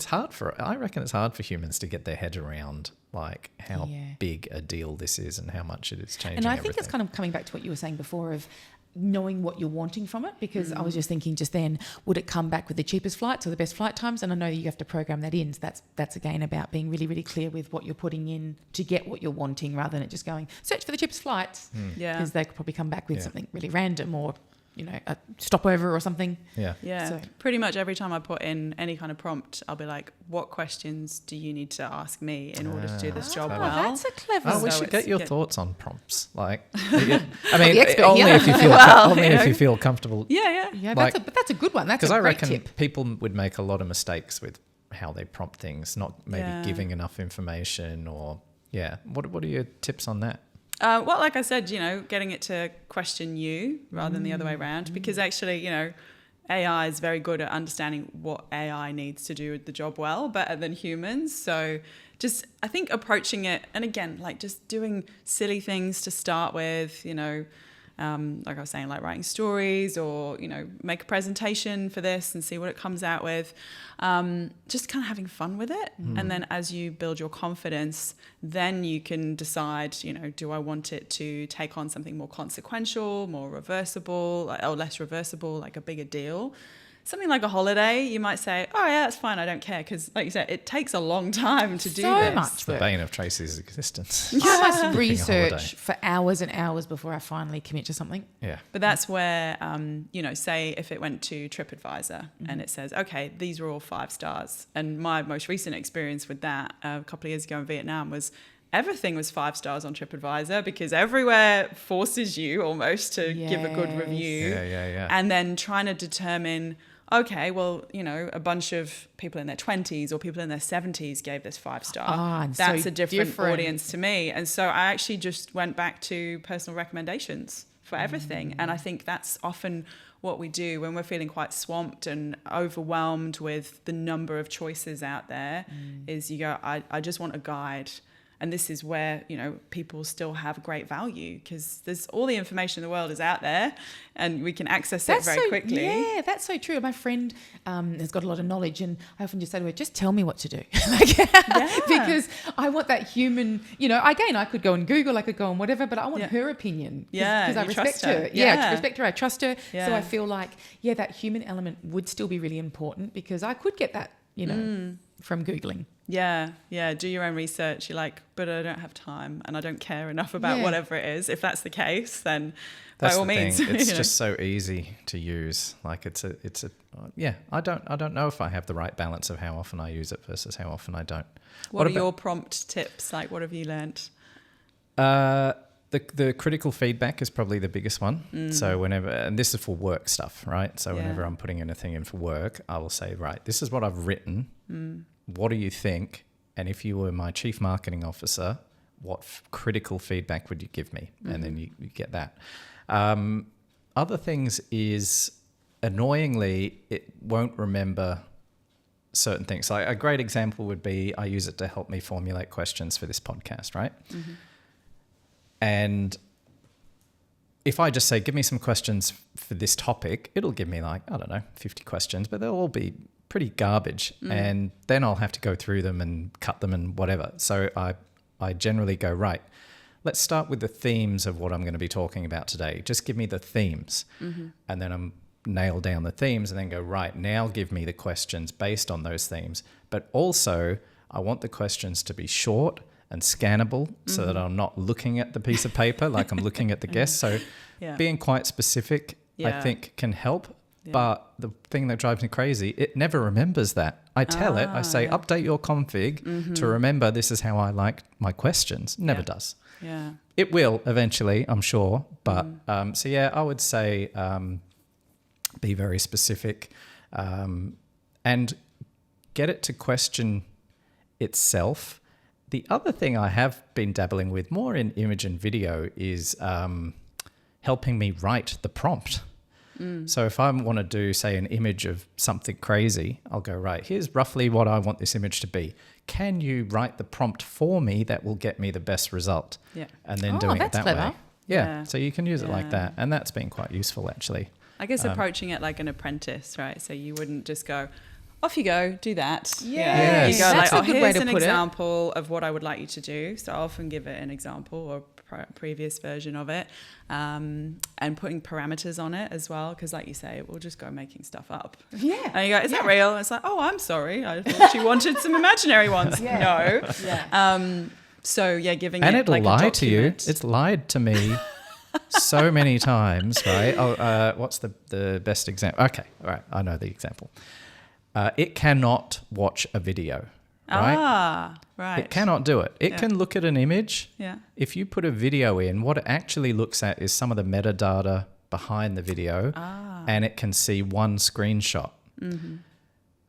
hard I reckon it's hard for humans to get their head around like how big a deal this is and how much it is changing And I everything. think it's kind of coming back to what you were saying before of knowing what you're wanting from it, because I was just thinking just then, would it come back with the cheapest flights or the best flight times? And I know you have to program that in. So that's again about being really, really clear with what you're putting in to get what you're wanting, rather than it just going, search for the cheapest flights. Because they could probably come back with something really random or, a stopover or something. Yeah. So Pretty much every time I put in any kind of prompt, I'll be like, what questions do you need to ask me in order to do this job well? That's a clever we So should get it's your good. thoughts on prompts. Like, I mean, the expert only here. if you feel Well, only you if know. you feel comfortable. Yeah. Yeah, Like- that's a good one. That's Because a I great reckon tip. people would make a lot of mistakes with how they prompt things, not maybe Yeah. giving enough information or What are your tips on that? Well, like I said, getting it to question you rather than the other way around, because actually, AI is very good at understanding what AI needs to do the job well, better than humans. So just, I think approaching it, and again, like just doing silly things to start with, like I was saying, like writing stories or, make a presentation for this and see what it comes out with. Just kind of having fun with it. And then as you build your confidence, then you can decide, do I want it to take on something more consequential, more reversible, or less reversible, like a bigger deal. Something like a holiday, you might say, oh yeah, that's fine, I don't care. Because like you said, it takes a long time to do So this. much It's the work. bane of Tracy's existence. I must Booking a research holiday. for hours and hours before I finally commit to something. Yeah. But that's where, say if it went to TripAdvisor and it says, okay, these are all 5 stars. And my most recent experience with that a couple of years ago in Vietnam was everything was 5 stars on TripAdvisor, because everywhere forces you almost to give a good review. And then trying to determine, okay, well, you know, a bunch of people in their 20s or people in their 70s gave this 5 star. That's a different audience to me. And so I actually just went back to personal recommendations for everything. And I think that's often what we do when we're feeling quite swamped and overwhelmed with the number of choices out there, is you go, I just want a guide. And this is where, you know, people still have great value, because there's all the information in the world is out there and we can access it very quickly. Yeah, that's so true. My friend has got a lot of knowledge, and I often just say to her, just tell me what to do. Because I want that human, you know, again, I could go on Google, I could go on whatever, but I want her opinion. Because I respect her. I respect her, I trust her. So I feel like, that human element would still be really important, because I could get that, you know, from Googling. Do your own research. You're like, but I don't have time and I don't care enough about whatever it is. If that's the case, then by all means. It's just so easy to use. Like I don't know if I have the right balance of how often I use it versus how often I don't. What are your prompt tips? Like, what have you learnt? The critical feedback is probably the biggest one. So whenever, and this is for work stuff, right? So whenever I'm putting anything in for work, I will say, right, this is what I've written. What do you think? And if you were my chief marketing officer, what critical feedback would you give me? And then you get that. Other things is, annoyingly, it won't remember certain things. Like a great example would be, I use it to help me formulate questions for this podcast, right? And if I just say, give me some questions for this topic, it'll give me like, I don't know, 50 questions, but they'll all be pretty garbage. And then I'll have to go through them and cut them and whatever. So I generally go, right, let's start with the themes of what I'm going to be talking about today. Just give me the themes. And then I'm nail down the themes and then go, right, now give me the questions based on those themes. But also I want the questions to be short and scannable so that I'm not looking at the piece of paper like I'm looking at the guest. So being quite specific, I think, can help. But the thing that drives me crazy, it never remembers that. I tell it, I say, update your config to remember this is how I like my questions. Never does. It will eventually, I'm sure. But I would say be very specific and get it to question itself. The other thing I have been dabbling with more in image and video is helping me write the prompt. So if I want to do, say, an image of something crazy, I'll go, right, here's roughly what I want this image to be. Can you write the prompt for me that will get me the best result? And then doing it that way. So you can use it like that. And that's been quite useful, actually. I guess approaching it like an apprentice, right? So you wouldn't just go, off you go, do that. You go that's like, a good way here's to an put example of what I would like you to do. So I often give it an example or previous version of it, and putting parameters on it as well, because like you say, we'll just go making stuff up. And you go, is that real? And it's like, oh, I'm sorry, I thought you wanted some imaginary ones. No. Giving and it it'll like lie a to you. It's lied to me so many times, right? What's the best example? Okay, all right, I know the example. It cannot watch a video. Right? It cannot do it. It can look at an image. If you put a video in, what it actually looks at is some of the metadata behind the video, and it can see one screenshot.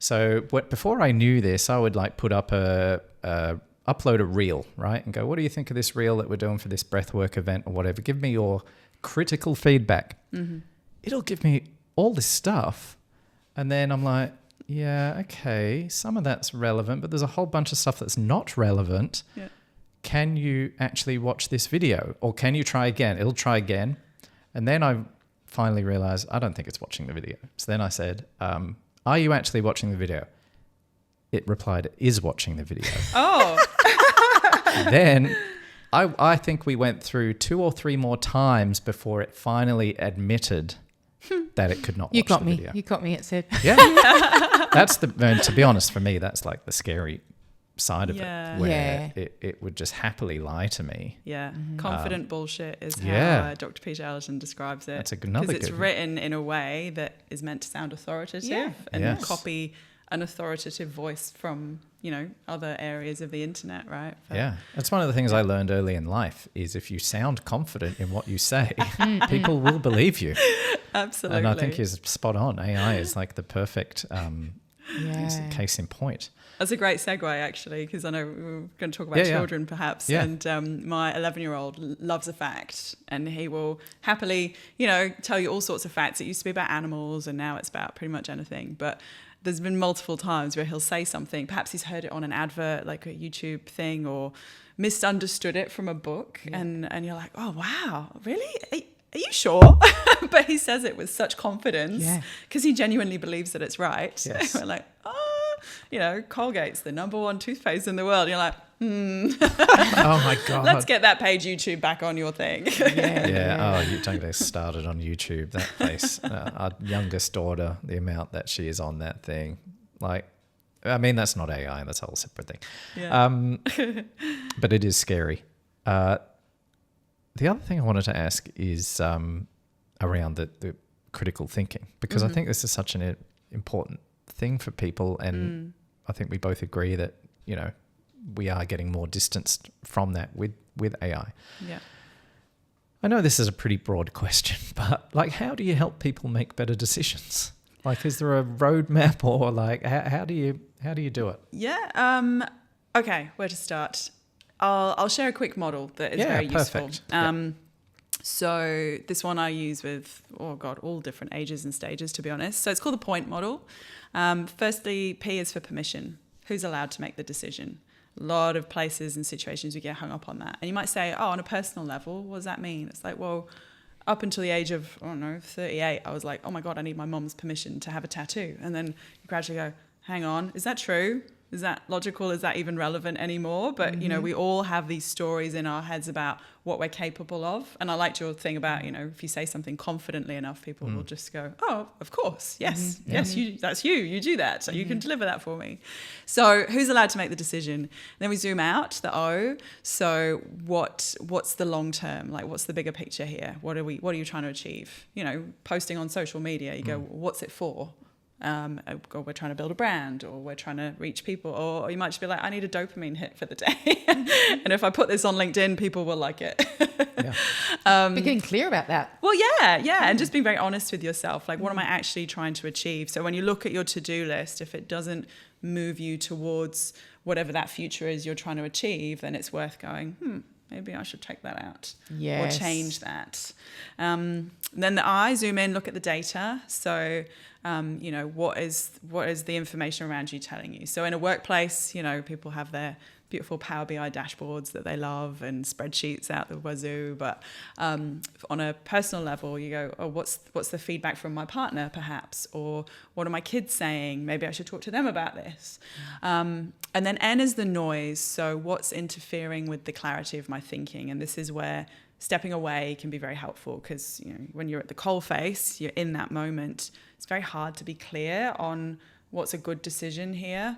So before I knew this, I would like put up upload a reel, right? And go, what do you think of this reel that we're doing for this breathwork event or whatever? Give me your critical feedback. It'll give me all this stuff. And then I'm like, yeah, okay, some of that's relevant, but there's a whole bunch of stuff that's not relevant. Can you actually watch this video? Or can you try again? It'll try again. And then I finally realized, I don't think it's watching the video. So then I said, are you actually watching the video? It replied, it is watching the video. Then I think we went through 2 or 3 more times before it finally admitted that it could not watch the video. You got me, it said. That's to be honest, for me, that's like the scary side of it, where it would just happily lie to me. Confident bullshit is how Dr. Peter Allerton describes it. That's another because it's written in a way that is meant to sound authoritative and copy an authoritative voice from, you know, other areas of the internet, right? Yeah. That's one of the things I learned early in life is if you sound confident in what you say, people will believe you. Absolutely. And I think he's spot on. AI is like the perfect case in point. That's a great segue, actually, because I know we're going to talk about children, perhaps. Yeah. And my 11-year-old loves a fact, and he will happily, you know, tell you all sorts of facts. It used to be about animals, and now it's about pretty much anything. But there's been multiple times where he'll say something. Perhaps he's heard it on an advert, like a YouTube thing, or misunderstood it from a book. Yeah. And you're like, oh, wow, really? Are you sure? But he says it with such confidence because he genuinely believes that it's right. Yes. We're like, you know, Colgate's the #1 toothpaste in the world. You're like, Oh my God. Let's get that page YouTube back on your thing. Oh, you don't get started on YouTube, that place. Our youngest daughter, the amount that she is on that thing, like, I mean, that's not AI, that's a whole separate thing. Yeah. But it is scary. The other thing I wanted to ask is around the critical thinking, because I think this is such an important thing for people, and I think we both agree that, you know, we are getting more distanced from that with AI. Yeah. I know this is a pretty broad question, but like, how do you help people make better decisions? Like, is there a roadmap, or like, how do you do it? Yeah. Okay. Where to start? I'll share a quick model that is very useful. So this one I use with, all different ages and stages, to be honest. So it's called the point model. Firstly, P is for permission. Who's allowed to make the decision? A lot of places and situations we get hung up on that. And you might say, on a personal level, what does that mean? It's like, well, up until the age of, 38, I was like, oh my God, I need my mom's permission to have a tattoo. And then you gradually go, hang on, is that true? Is that logical? Is that even relevant anymore? But, you know, we all have these stories in our heads about what we're capable of. And I liked your thing about, you know, if you say something confidently enough, people will just go, oh, of course. Yes. Yes, that's you. You do that. So you can deliver that for me. So who's allowed to make the decision? And then we zoom out, the O. So what's the long term? Like, what's the bigger picture here? What are you trying to achieve? You know, posting on social media, you go, what's it for? Or we're trying to build a brand, or we're trying to reach people, or you might just be like, I need a dopamine hit for the day. And if I put this on LinkedIn, people will like it. Be getting clear about that. Well, yeah. And just being very honest with yourself. Like, what am I actually trying to achieve? So when you look at your to-do list, if it doesn't move you towards whatever that future is you're trying to achieve, then it's worth going, maybe I should take that out or change that. Then the I, zoom in, look at the data. So, you know, what is the information around you telling you? So in a workplace, you know, people have their beautiful Power BI dashboards that they love and spreadsheets out the wazoo. But on a personal level, you go, what's the feedback from my partner, perhaps? Or what are my kids saying? Maybe I should talk to them about this. And then N is the noise. So what's interfering with the clarity of my thinking? And this is where stepping away can be very helpful, because, you know, when you're at the coalface, you're in that moment. It's very hard to be clear on what's a good decision here.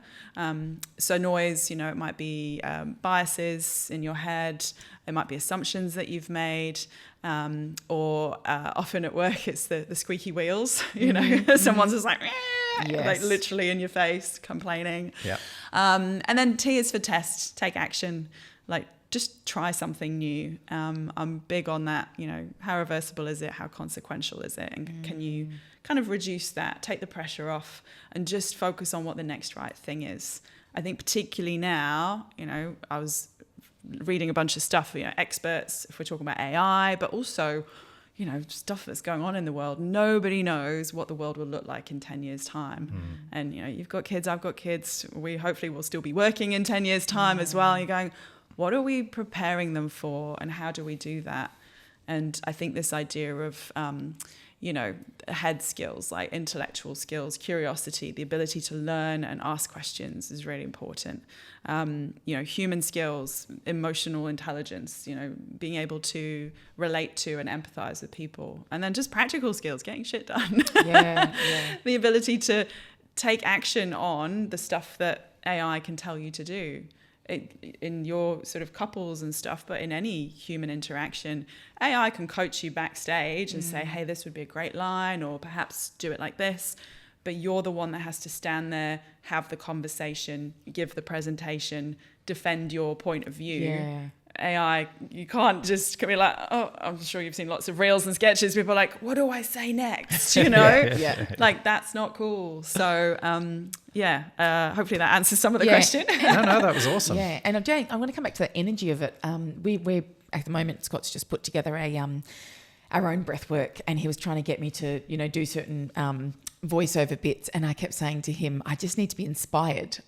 So noise, you know, it might be biases in your head. It might be assumptions that you've made. Or often at work, it's the squeaky wheels. You know, someone's just like, like literally in your face, complaining. Yeah. And then T is for test, take action. Like, just try something new. I'm big on that, you know, how reversible is it? How consequential is it? And can you kind of reduce that, take the pressure off, and just focus on what the next right thing is? I think particularly now, you know, I was reading a bunch of stuff, you know, experts, if we're talking about AI, but also, you know, stuff that's going on in the world. Nobody knows what the world will look like in 10 years' time. And, you know, you've got kids, I've got kids. We hopefully will still be working in 10 years' time as well. And you're going, what are we preparing them for, and how do we do that? And I think this idea of, you know, head skills, like intellectual skills, curiosity, the ability to learn and ask questions is really important. You know, human skills, emotional intelligence, you know, being able to relate to and empathize with people. And then just practical skills, getting shit done. The ability to take action on the stuff that AI can tell you to do. In your sort of couples and stuff, but in any human interaction, AI can coach you backstage and say, hey, this would be a great line, or perhaps do it like this. but you're the one that has to stand there, have the conversation, give the presentation, defend your point of view. Yeah. AI, you can't just be like, oh, I'm sure you've seen lots of reels and sketches. People are like, what do I say next? You know, like that's not cool. So, hopefully that answers some of the question. No, that was awesome. Yeah, and Jane, I'm going to come back to the energy of it. We're at the moment, Scott's just put together our own breath work, and he was trying to get me to, do certain voiceover bits, and I kept saying to him, I just need to be inspired.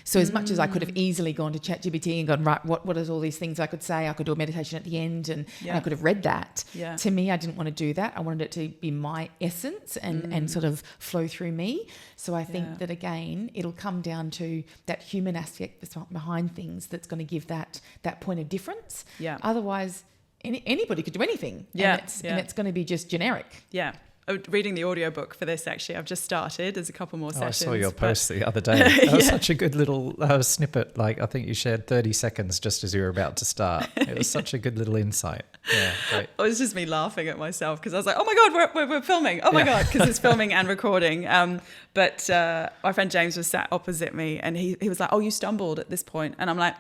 So as much as I could have easily gone to ChatGPT and gone, right, what is all these things I could say? I could do a meditation at the end, and I could have read that. Yeah. To me, I didn't want to do that. I wanted it to be my essence and sort of flow through me. So I think that, again, it'll come down to that human aspect behind things that's going to give that point of difference. Yeah. Otherwise, anybody could do anything. Yeah. And it's going to be just generic. Yeah. Reading the audiobook for this, actually. I've just started. There's a couple more sessions. I saw your post the other day. That was such a good little snippet. Like, I think you shared 30 seconds just as you were about to start. It was such a good little insight. Yeah, great. It was just me laughing at myself because I was like, oh my God, we're filming. Oh my God, because it's filming and recording. But my friend James was sat opposite me, and he was like, oh, you stumbled at this point. And I'm like,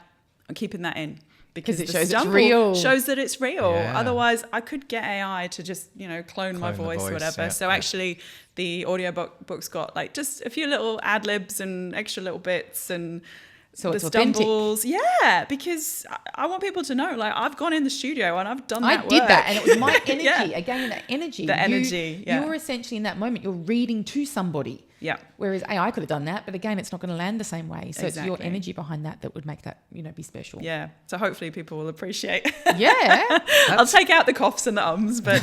I'm keeping that in. Because it shows it's real. Shows that it's real. Yeah. Otherwise, I could get AI to just, clone my voice or whatever. Yeah. So actually, the audiobook's got like just a few little ad libs and extra little bits and so the it's stumbles. authentic. Yeah, because I want people to know, like, I've gone in the studio and I've done that work. I did that, and it was my energy. Again, that energy. The energy, You're essentially in that moment, you're reading to somebody. Yeah. Whereas AI could have done that, but again, it's not going to land the same way. So it's your Exactly. energy behind that would make that, be special. Yeah. So hopefully people will appreciate. Yeah. I'll take out the coughs and the ums, but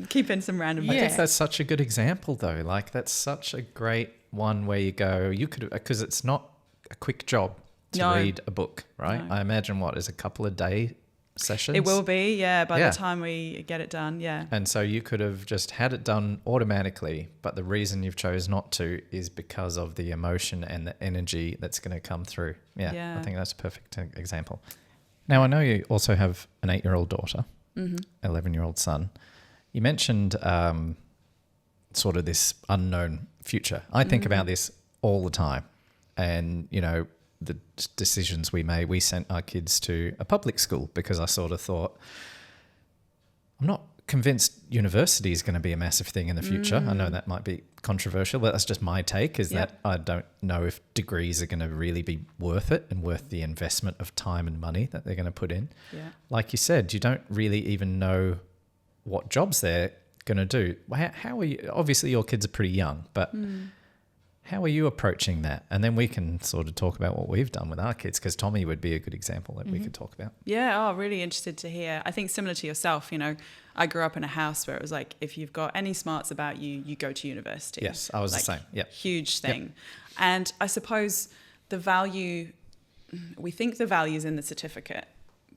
keep in some random. I think that's such a good example, though. Like, that's such a great one where you go, because it's not a quick job to read a book, right? No. I imagine is a couple of day sessions. It will be, by the time we get it done, And so you could have just had it done automatically, but the reason you've chose not to is because of the emotion and the energy that's going to come through. Yeah, I think that's a perfect example. Now, I know you also have an 8-year-old daughter, 11-year-old son. You mentioned sort of this unknown future. I think about this all the time. And, the decisions we made, we sent our kids to a public school because I sort of thought, I'm not convinced university is going to be a massive thing in the future. I know that might be controversial, but that's just my take, is that I don't know if degrees are going to really be worth it and worth the investment of time and money that they're going to put in. Yeah. Like you said, you don't really even know what jobs they're going to do. How are you? Obviously, your kids are pretty young, but how are you approaching that? And then we can sort of talk about what we've done with our kids, because Tommy would be a good example that we could talk about. Yeah, really interested to hear. I think similar to yourself, I grew up in a house where it was like, if you've got any smarts about you, you go to university. Yes, I was the same. Yeah, huge thing. And I suppose the value, we think the value is in the certificate,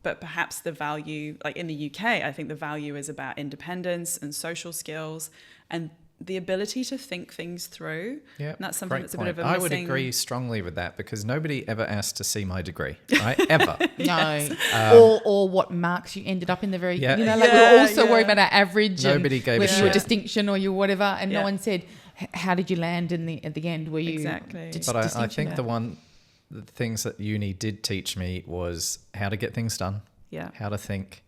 but perhaps the value, like in the UK, I think the value is about independence and social skills and the ability to think things through. Yeah, and that's something that's a bit of a missing. I would agree strongly with that, because nobody ever asked to see my degree, right? Ever. No. Or what marks you ended up in the very, we're also worried about our average. Nobody gave a shit. Whether you were distinction or you whatever, and no one said, how did you land at the end? Were you exactly? But I think the things that uni did teach me was how to get things done. Yeah. How to think,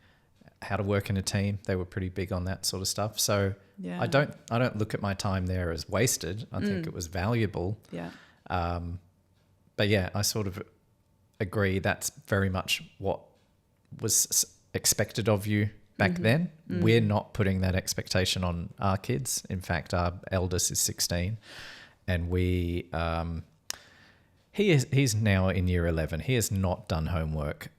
how to work in a team. They were pretty big on that sort of stuff. So I don't look at my time there as wasted. I think it was valuable. Yeah. But yeah, I sort of agree that's very much what was expected of you back then. We're not putting that expectation on our kids. In fact, our eldest is 16, and he's now in year 11. He has not done homework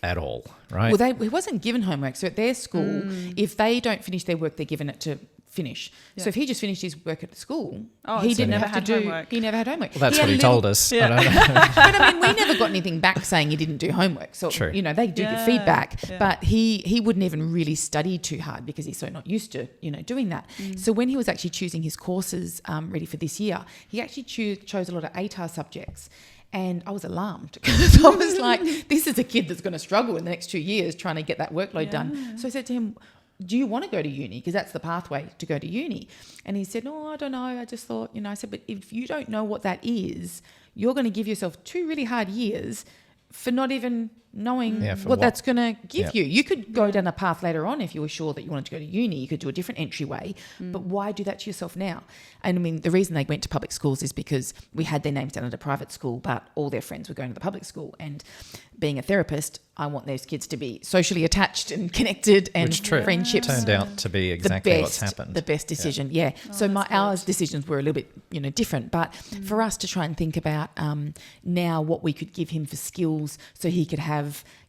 at all, right? Well, he wasn't given homework. So at their school, if they don't finish their work, they're given it to finish. Yeah. So if he just finished his work at school, he didn't have to do homework. He never had homework. Well, that's what he told us. Yeah. I don't know. But I mean, we never got anything back saying he didn't do homework. So True. They do get feedback, but he wouldn't even really study too hard because he's so not used to doing that. So when he was actually choosing his courses ready for this year, he actually chose a lot of ATAR subjects. And I was alarmed because I was like, this is a kid that's going to struggle in the next 2 years trying to get that workload done. So I said to him, do you want to go to uni? Because that's the pathway to go to uni. And he said, I don't know. I just thought, I said, but if you don't know what that is, you're going to give yourself 2 really hard years for not even knowing what that's going to give you. You could go down a path later on if you were sure that you wanted to go to uni. You could do a different entryway, but why do that to yourself now? And I mean, the reason they went to public schools is because we had their names down at a private school, but all their friends were going to the public school. And being a therapist, I want those kids to be socially attached and connected, and friendships turned out to be exactly what's happened. The best decision, so our decisions were a little bit, different. But for us to try and think about now what we could give him for skills so he could have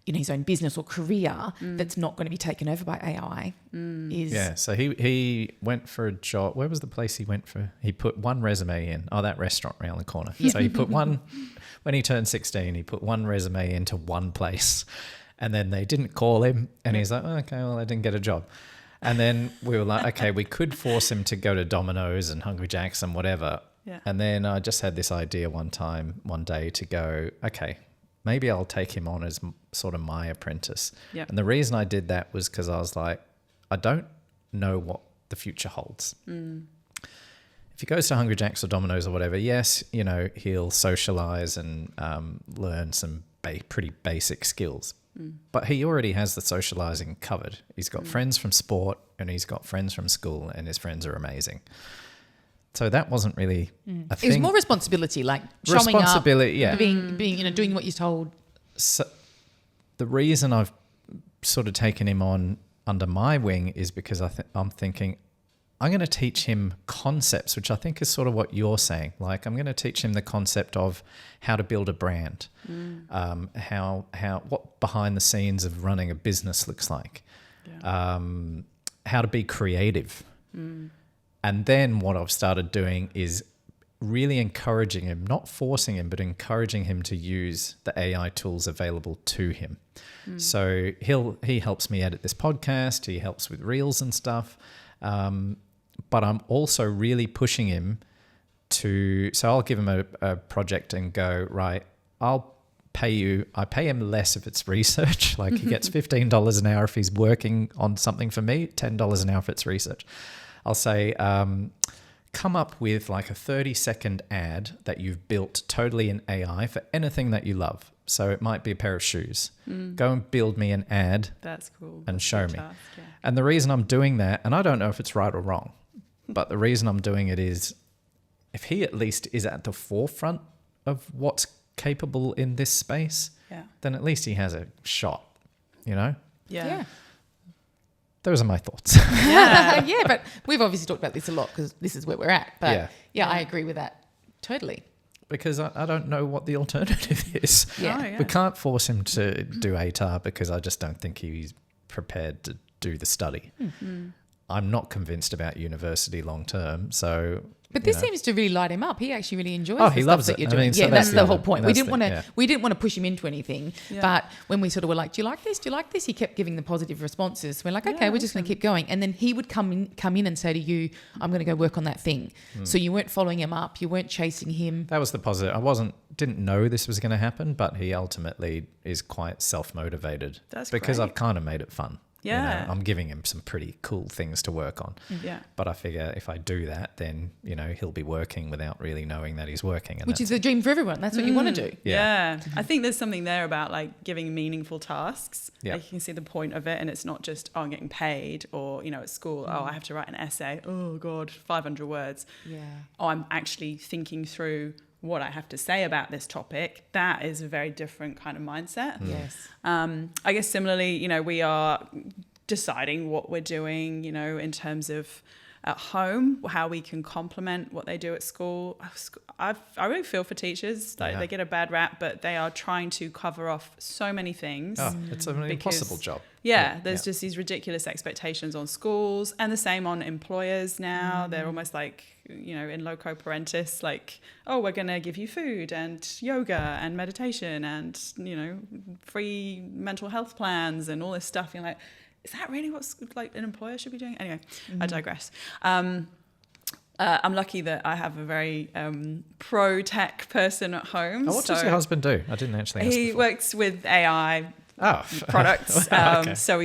his own business or career that's not going to be taken over by AI is... So he went for a job. Where was the place he went for? He put one resume in. Oh, that restaurant around the corner. So he put one... When he turned 16, he put one resume into one place, and then they didn't call him, and he's like, okay, well, I didn't get a job. And then we were like, okay, we could force him to go to Domino's and Hungry Jack's and whatever. Yeah. And then I just had this idea one day to go, okay, maybe I'll take him on as sort of my apprentice. Yep. And the reason I did that was because I was like, I don't know what the future holds. If he goes to Hungry Jack's or Domino's or whatever, yes, he'll socialize and learn some pretty basic skills. But he already has the socializing covered. He's got friends from sport and he's got friends from school, and his friends are amazing. So that wasn't really a thing. It was more responsibility, like showing up, being doing what you're told. So the reason I've sort of taken him on under my wing is because I'm thinking I'm going to teach him concepts, which I think is sort of what you're saying. Like, I'm going to teach him the concept of how to build a brand, what behind the scenes of running a business looks like, how to be creative. And then what I've started doing is really encouraging him, not forcing him, but encouraging him to use the AI tools available to him. So he helps me edit this podcast. He helps with reels and stuff. But I'm also really pushing him so I'll give him a project and go, right, I'll pay you. I pay him less if it's research. Like, he gets $15 an hour if he's working on something for me, $10 an hour if it's research. I'll say, come up with like a 30-second ad that you've built totally in AI for anything that you love. So it might be a pair of shoes. Go and build me an ad. That's cool. And show me. And the reason I'm doing that, and I don't know if it's right or wrong, but the reason I'm doing it is if he at least is at the forefront of what's capable in this space, then at least he has a shot, Yeah. Those are my thoughts. But we've obviously talked about this a lot because this is where we're at. But I agree with that totally. Because I don't know what the alternative is. We can't force him to do ATAR because I just don't think he's prepared to do the study. I'm not convinced about university long term, so... But this seems to really light him up. He actually really enjoys he loves it. You're doing. I mean, so that's the whole point. We didn't want to push him into anything. But when we sort of were like, "Do you like this? Do you like this?" He kept giving the positive responses. We're like, "Okay, we're just going to keep going." And then he would come in and say to you, "I'm going to go work on that thing." So you weren't following him up. You weren't chasing him. That was the positive. I didn't know this was going to happen, but he ultimately is quite self-motivated. That's because great. I've kind of made it fun. Yeah. I'm giving him some pretty cool things to work on. Yeah. But I figure if I do that, then, he'll be working without really knowing that he's working. And which is a dream for everyone. That's what you want to do. Yeah. I think there's something there about like giving meaningful tasks. Yeah. Like, you can see the point of it, and it's not just, I'm getting paid, or, at school, I have to write an essay. Oh God, 500 words. Yeah. I'm actually thinking through what I have to say about this topic. That is a very different kind of mindset. Yes. I guess similarly, we are deciding what we're doing, in terms of at home, how we can complement what they do at school. I really feel for teachers. Like, they get a bad rap, but they are trying to cover off so many things. Oh, it's an impossible job. There's just these ridiculous expectations on schools, and the same on employers now. They're almost like, in loco parentis, like, oh, we're going to give you food and yoga and meditation and, free mental health plans and all this stuff. You're like, is that really what like an employer should be doing? Anyway, I digress. I'm lucky that I have a very pro-tech person at home. Oh, what does your husband do? I didn't actually ask He before. works with AI products. Okay. So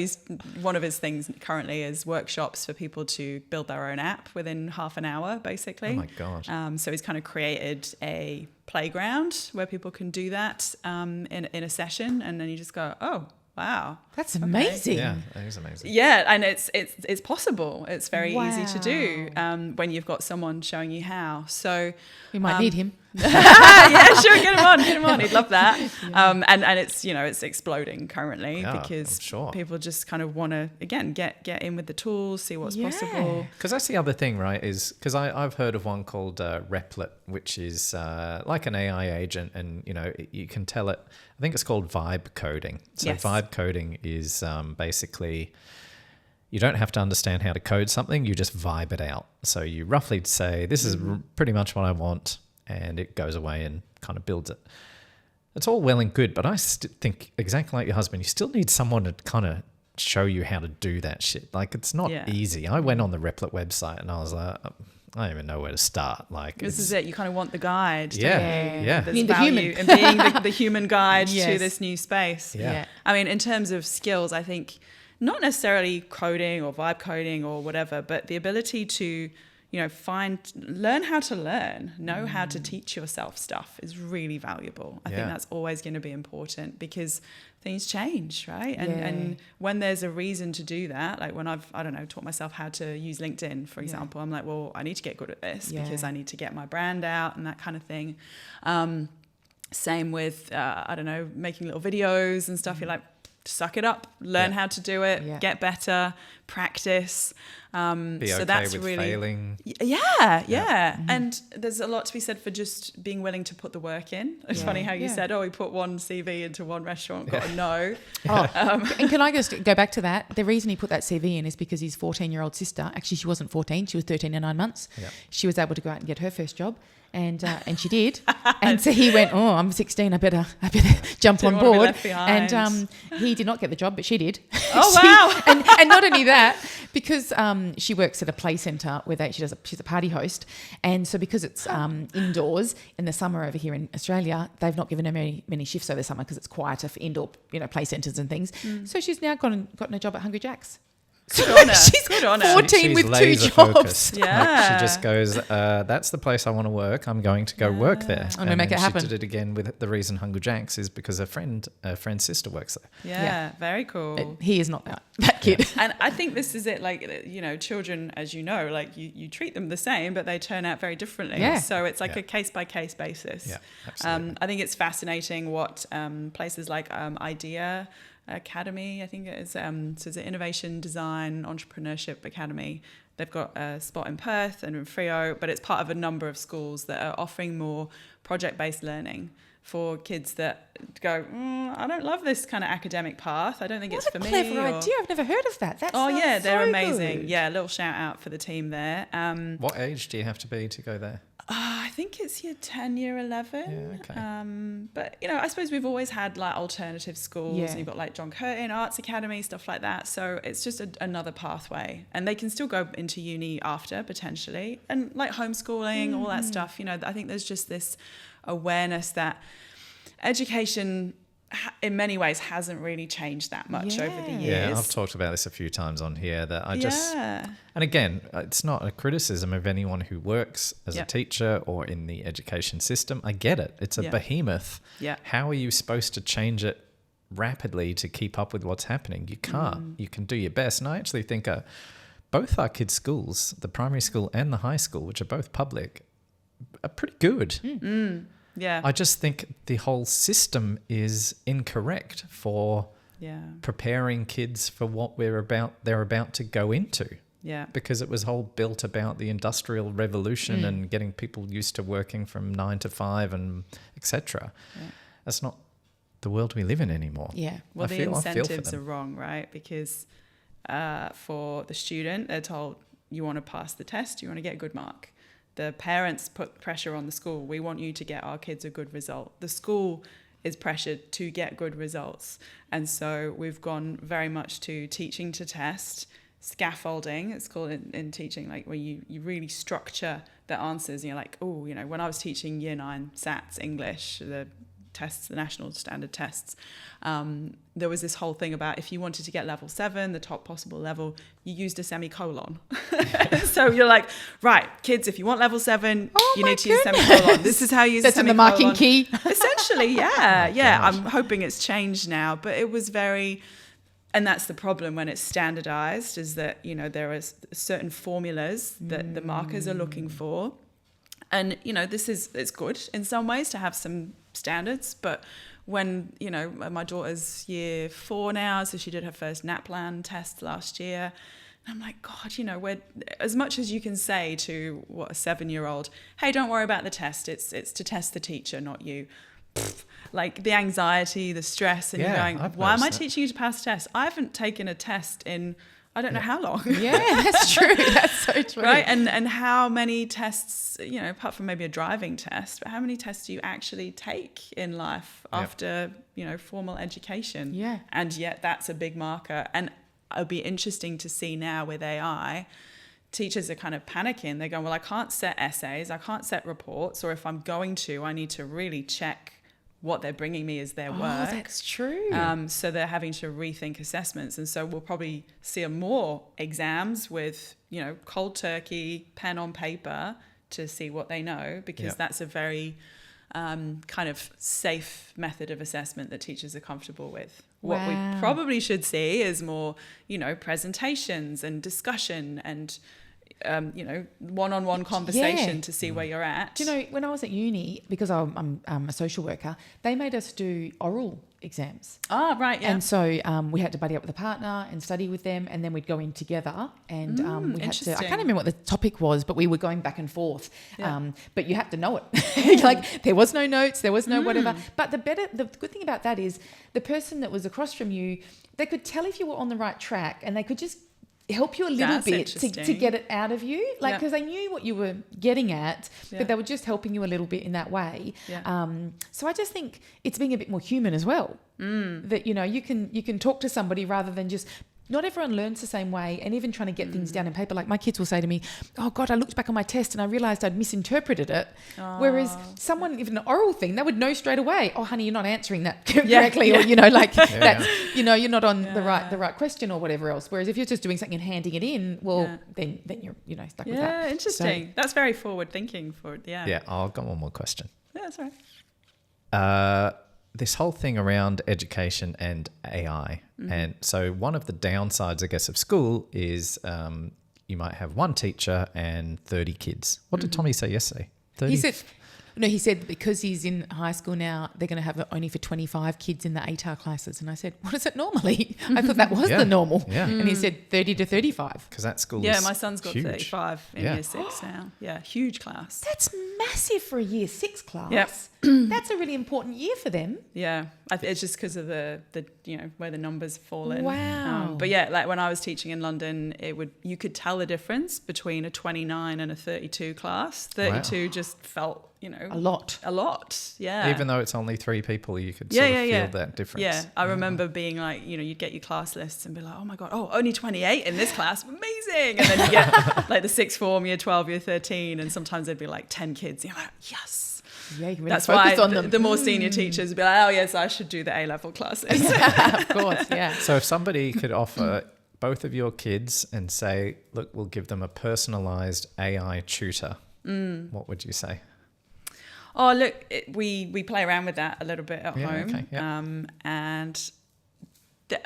one of his things currently is workshops for people to build their own app within half an hour, basically. Oh my God. So he's kind of created a playground where people can do that in a session, and then you just go, oh, wow. That's amazing. Yeah, that is amazing. Yeah, and it's possible. It's very easy to do Wow. when you've got someone showing you how. So We might need him. yeah, sure, get him on. He'd love that. And it's it's exploding currently Yeah, because I'm sure. people just kind of want to again get in with the tools, see what's possible. Because that's the other thing, right? Is because I've heard of one called Replit, which is like an AI agent, and you can tell it. I think it's called vibe coding. So Yes. vibe coding is basically you don't have to understand how to code something; you just vibe it out. So you roughly say, "This is pretty much what I want," and it goes away and kind of builds it. It's all well and good, but I think exactly like your husband, you still need someone to kind of show you how to do that shit. Like it's not easy. I went on the Replit website and I was like, I don't even know where to start. Like This is it. You kind of want the guide. don't Yeah, you? yeah. There's Being the value human. in being the human guide to Yes. this new space. Yeah. I mean, in terms of skills, I think not necessarily coding or vibe coding or whatever, but the ability to, learn how to learn, know how to teach yourself stuff is really valuable. I think Yeah. that's always going to be important because things change, right? And Yeah. and when there's a reason to do that, like when I've, taught myself how to use LinkedIn, for example, I'm like, well, I need to get good at this because I need to get my brand out and that kind of thing. Same with, making little videos and stuff. You're like, suck it up, learn how to do it, get better, practice. Be so okay that's with really failing. Yeah. And there's a lot to be said for just being willing to put the work in. It's funny how you said, we put one CV into one restaurant, got a no. And can I just go back to that? The reason he put that CV in is because his 14-year-old sister, actually she wasn't 14, she was 13 and 9 months. Yeah. She was able to go out and get her first job. And she did, and so he went. Oh, I'm 16. I better jump on Didn't wanna be board. left behind. And he did not get the job, but she did. Oh, wow. And not only that, because she works at a play centre where she's a party host, and so because it's indoors in the summer over here in Australia, they've not given her many shifts over the summer because it's quieter for indoor play centres and things. So she's now gotten a job at Hungry Jack's. Good on her. She's Good on her. 14 She's with 2 laser jobs. focused. Yeah. Like, she just goes, that's the place I want to work. I'm going to go work there. I'm gonna make it happen. She did it again with the reason Hungry Jack's is because her friend's sister works there. Yeah, very cool. He is not that kid. And I think this is it, like, children, as you know, like you treat them the same, but they turn out very differently. Yeah. So it's like a case-by-case basis. Yeah, absolutely. I think it's fascinating what places like Idea Academy, I think it is, so it's an Innovation Design Entrepreneurship Academy. They've got a spot in Perth and in Freo, but it's part of a number of schools that are offering more project-based learning for kids that go, I don't love this kind of academic path. I don't think it's for me. What a clever idea. I've never heard of that. They're so amazing. good. Yeah, a little shout out for the team there. What age do you have to be to go there? I think it's year 10, year 11. Yeah, okay. But, I suppose we've always had like alternative schools. Yeah. And you've got like John Curtin Arts Academy, stuff like that. So it's just another pathway. And they can still go into uni after, potentially. And like homeschooling, all that stuff. I think there's just this awareness that education in many ways hasn't really changed that much over the years. Yeah, I've talked about this a few times on here that I just, and again, it's not a criticism of anyone who works as a teacher or in the education system. I get it. It's a behemoth. Yeah. How are you supposed to change it rapidly to keep up with what's happening? You can't. You can do your best. And I actually think both our kids' schools, the primary school and the high school, which are both public, are pretty good. Yeah. I just think the whole system is incorrect for preparing kids for what they're about to go into. Yeah. Because it was all built about the Industrial Revolution and getting people used to working from 9 to 5 and etc. Yeah. That's not the world we live in anymore. Yeah. Well, the incentives are wrong, right? Because for the student, they're told, you want to pass the test, you want to get a good mark. The parents put pressure on the school. We want you to get our kids a good result. The school is pressured to get good results. And so we've gone very much to teaching to test, scaffolding, it's called in teaching, like where you really structure the answers. And you're like, when I was teaching year 9 SATs English, the tests, the national standard tests, there was this whole thing about if you wanted to get level 7, the top possible level, you used a semicolon. So you're like, right, kids, if you want level 7, you need to use semicolon. This is how you use That's a in the semicolon. marking key. Essentially, yeah. I'm hoping it's changed now, but it was very... And that's the problem when it's standardized, is that, you know, there are certain formulas that the markers are looking for. And, you know, it's good in some ways to have some standards, but when, you know, my daughter's year 4 now, so she did her first NAPLAN test last year. And I'm like, God, you know, as much as you can say to a 7-year-old, hey, don't worry about the test. It's to test the teacher, not you. Like the anxiety, the stress, and you're going, why am I teaching you to pass a test? I haven't taken a test in I don't know how long. Yeah, that's true. That's so true. Right? And how many tests, you know, apart from maybe a driving test, but how many tests do you actually take in life after, you know, formal education? Yeah. And yet that's a big marker. And it'll be interesting to see now with AI, teachers are kind of panicking. They're going, well, I can't set essays, I can't set reports, or if I'm going to, I need to really check what they're bringing me as their work. Oh, that's true. So they're having to rethink assessments. And so we'll probably see more exams with, you know, cold turkey, pen on paper to see what they know, because that's a very kind of safe method of assessment that teachers are comfortable with. What we probably should see is more, you know, presentations and discussion and you know, one-on-one conversation to see where you're at. Do you know, when I was at uni, because I'm a social worker, they made us do oral exams. Oh, right, yeah. And so we had to buddy up with a partner and study with them, and then we'd go in together and we had to, I can't remember what the topic was, but we were going back and forth. But you have to know it. Like there was no notes, there was no whatever. But the good thing about that is the person that was across from you, they could tell if you were on the right track, and they could just help you a little bit to get it out of you, like, because they knew what you were getting at, but they were just helping you a little bit in that way. So I just think it's being a bit more human as well, that, you know, you can talk to somebody rather than just, not everyone learns the same way, and even trying to get things down in paper. Like my kids will say to me, oh God, I looked back on my test and I realised I'd misinterpreted it. Whereas someone, even an oral thing, they would know straight away, oh honey, you're not answering that correctly, or, you know, like that's, you know, you're not on the right question or whatever else. Whereas if you're just doing something and handing it in, well, then you're, you know, stuck with that. Yeah, interesting. So, that's very forward thinking for it. Yeah, I've got one more question. Yeah, that's right. This whole thing around education and AI. And so one of the downsides, I guess, of school is you might have one teacher and 30 kids. What did Tommy say yesterday? 30? He said because he's in high school now, they're going to have it only for 25 kids in the ATAR classes. And I said, what is it normally? I thought that was the normal. Yeah. And he said 30 to 35. Because that school is Yeah, my son's got huge. 35 in year 6 now. Yeah, huge class. That's massive for a year 6 class. Yep. That's a really important year for them. Yeah, it's just because of the you know, where the numbers fall in. Wow. But yeah, like when I was teaching in London, you could tell the difference between a 29 and a 32 class. 32 just felt, you know, a lot. Yeah. Even though it's only 3 people, you could sort of feel that difference. Yeah, I remember being like, you know, you'd get your class lists and be like, oh my God, only 28 in this class, amazing. And then you get like the 6th form, year 12, year 13, and sometimes there'd be like 10 kids. And you're like, yes. Yeah, you really that's focus why on them. The more senior teachers would be like, oh yes, I should do the A-level classes. Of course, yeah. So if somebody could offer both of your kids and say, look, we'll give them a personalised AI tutor, what would you say? Oh, look, we play around with that a little bit at home. Okay, yeah. And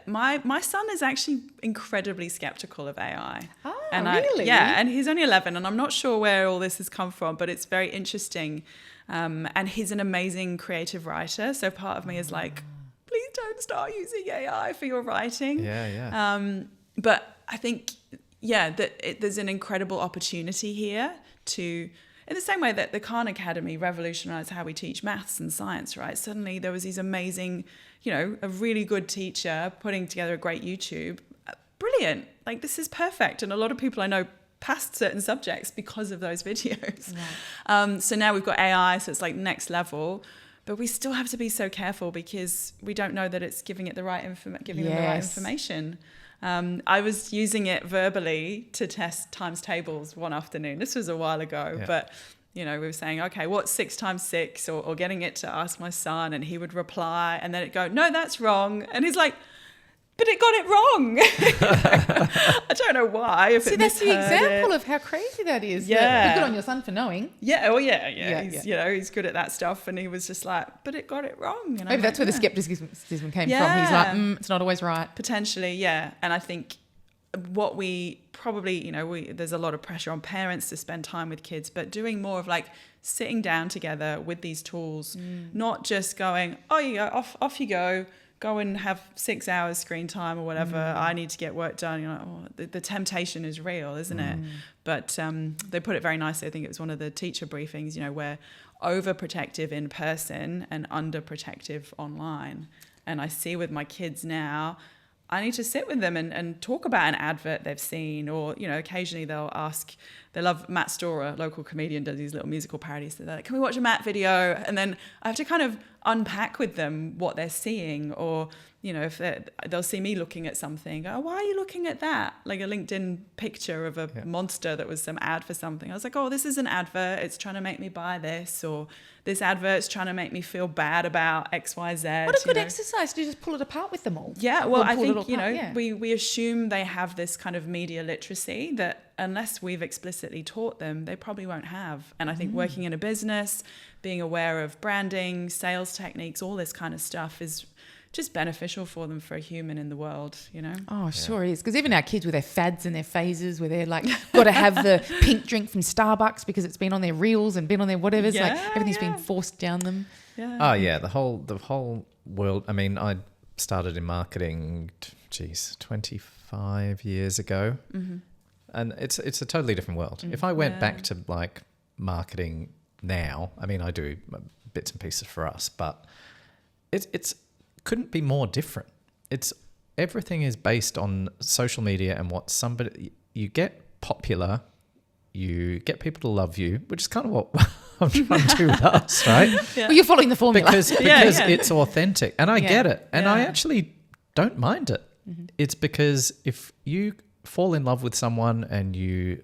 my son is actually incredibly skeptical of AI. Oh, and really? And he's only 11, and I'm not sure where all this has come from, but it's very interesting. And he's an amazing creative writer. So part of me is like, please don't start using AI for your writing. Yeah. But I think, there's an incredible opportunity here to, in the same way that the Khan Academy revolutionized how we teach maths and science, right? Suddenly there was these amazing, you know, a really good teacher putting together a great YouTube. Brilliant. Like, this is perfect. And a lot of people I know passed certain subjects because of those videos. Right. So now we've got AI, so it's like next level. But we still have to be so careful because we don't know that it's giving it the right the right information. I was using it verbally to test times tables one afternoon. This was a while ago, but we were saying, okay, what's 6 times 6? Or getting it to ask my son, and he would reply, and then it'd go, no, that's wrong. And he's like, but it got it wrong. I don't know why. See, that's the example of how crazy that is. Yeah. Good on your son for knowing. Yeah. Oh, yeah. He's good at that stuff. And he was just like, but it got it wrong. And maybe that's where the skepticism came from. He's like, it's not always right. Potentially, yeah. And I think what we probably, there's a lot of pressure on parents to spend time with kids, but doing more of like sitting down together with these tools, not just going, oh, you go, off you go and have 6 hours screen time or whatever. I need to get work done. You're like, the temptation is real, isn't it? But they put it very nicely. I think it was one of the teacher briefings, we're overprotective in person and underprotective online. And I see with my kids now, I need to sit with them and talk about an advert they've seen, or, occasionally they'll ask, they love Matt Storer, local comedian, does these little musical parodies. So they're like, can we watch a Matt video? And then I have to kind of unpack with them what they're seeing, or, if they'll see me looking at something, oh, why are you looking at that? Like a LinkedIn picture of a monster that was some ad for something. I was like, oh, this is an advert. It's trying to make me buy this, or this advert's trying to make me feel bad about X, Y, Z. What a good exercise to just pull it apart with them all. Yeah, well, I think, we assume they have this kind of media literacy that unless we've explicitly taught them, they probably won't have. And I think working in a business, being aware of branding, sales techniques, all this kind of stuff is just beneficial for them, for a human in the world, Oh, sure is. Because even our kids with their fads and their phases, where they're like, got to have the pink drink from Starbucks because it's been on their reels and been on their whatever's, like everything's been forced down them. Yeah. Oh yeah, the whole world. I mean, I started in marketing, 25 years ago, and it's a totally different world. If I went back to like marketing now, I mean, I do bits and pieces for us, but it's couldn't be more different. It's everything is based on social media and what you get popular, you get people to love you, which is kind of what I'm trying to do with us, right? Well, you're following the formula because it's authentic, and I get it, and I actually don't mind it. It's because if you fall in love with someone and you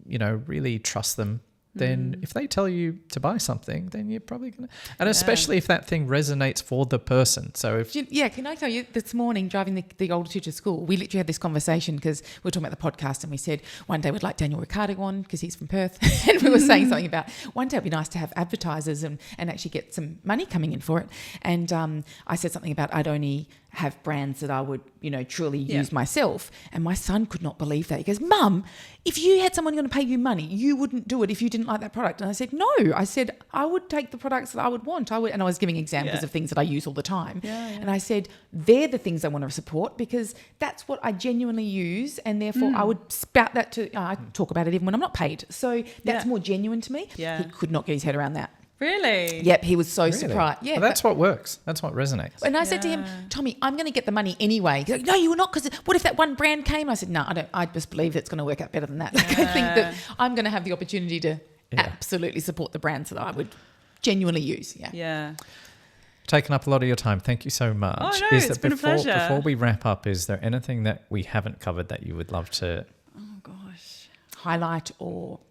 really trust them, then if they tell you to buy something, then you're probably going to... And especially if that thing resonates for the person. So if... can I tell you, this morning, driving the older two to school, we literally had this conversation because we were talking about the podcast, and we said one day we'd like Daniel Ricciardo on because he's from Perth. And we were saying something about one day it'd be nice to have advertisers and actually get some money coming in for it. And I said something about I'd only have brands that I would, truly use myself. And my son could not believe that. He goes, Mum, if you had someone going to pay you money, you wouldn't do it if you didn't like that product. And I said, no. I said, I would take the products that I would want. And I was giving examples of things that I use all the time. And I said, they're the things I want to support because that's what I genuinely use. And therefore I would spout that to, I talk about it even when I'm not paid. So that's more genuine to me. He could not get his head around that. Really? Yep, he was so surprised. Yeah, well, that's what works. That's what resonates. And I said to him, Tommy, I'm going to get the money anyway. He's like, no, you were not, because what if that one brand came? I said, no, I don't. I just believe it's going to work out better than that. Like, I think that I'm going to have the opportunity to absolutely support the brands that I would genuinely use. Yeah. Taken up a lot of your time. Thank you so much. Oh, no, it's been a pleasure. Before we wrap up, is there anything that we haven't covered that you would love to... Oh, gosh. Highlight or...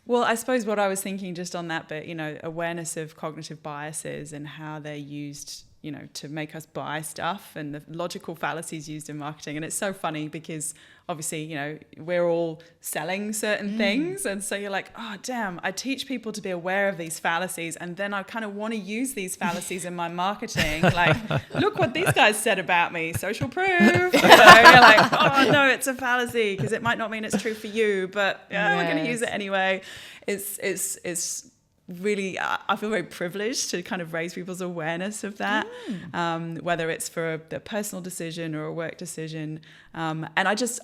Well, I suppose what I was thinking just on that bit, awareness of cognitive biases and how they're used, to make us buy stuff, and the logical fallacies used in marketing. And it's so funny because obviously, we're all selling certain things. And so you're like, oh, damn, I teach people to be aware of these fallacies. And then I kind of want to use these fallacies in my marketing. Like, look what these guys said about me, social proof. You're like, oh, no, it's a fallacy because it might not mean it's true for you, but we're going to use it anyway. It's really, I feel very privileged to kind of raise people's awareness of that, whether it's for a personal decision or a work decision. And I just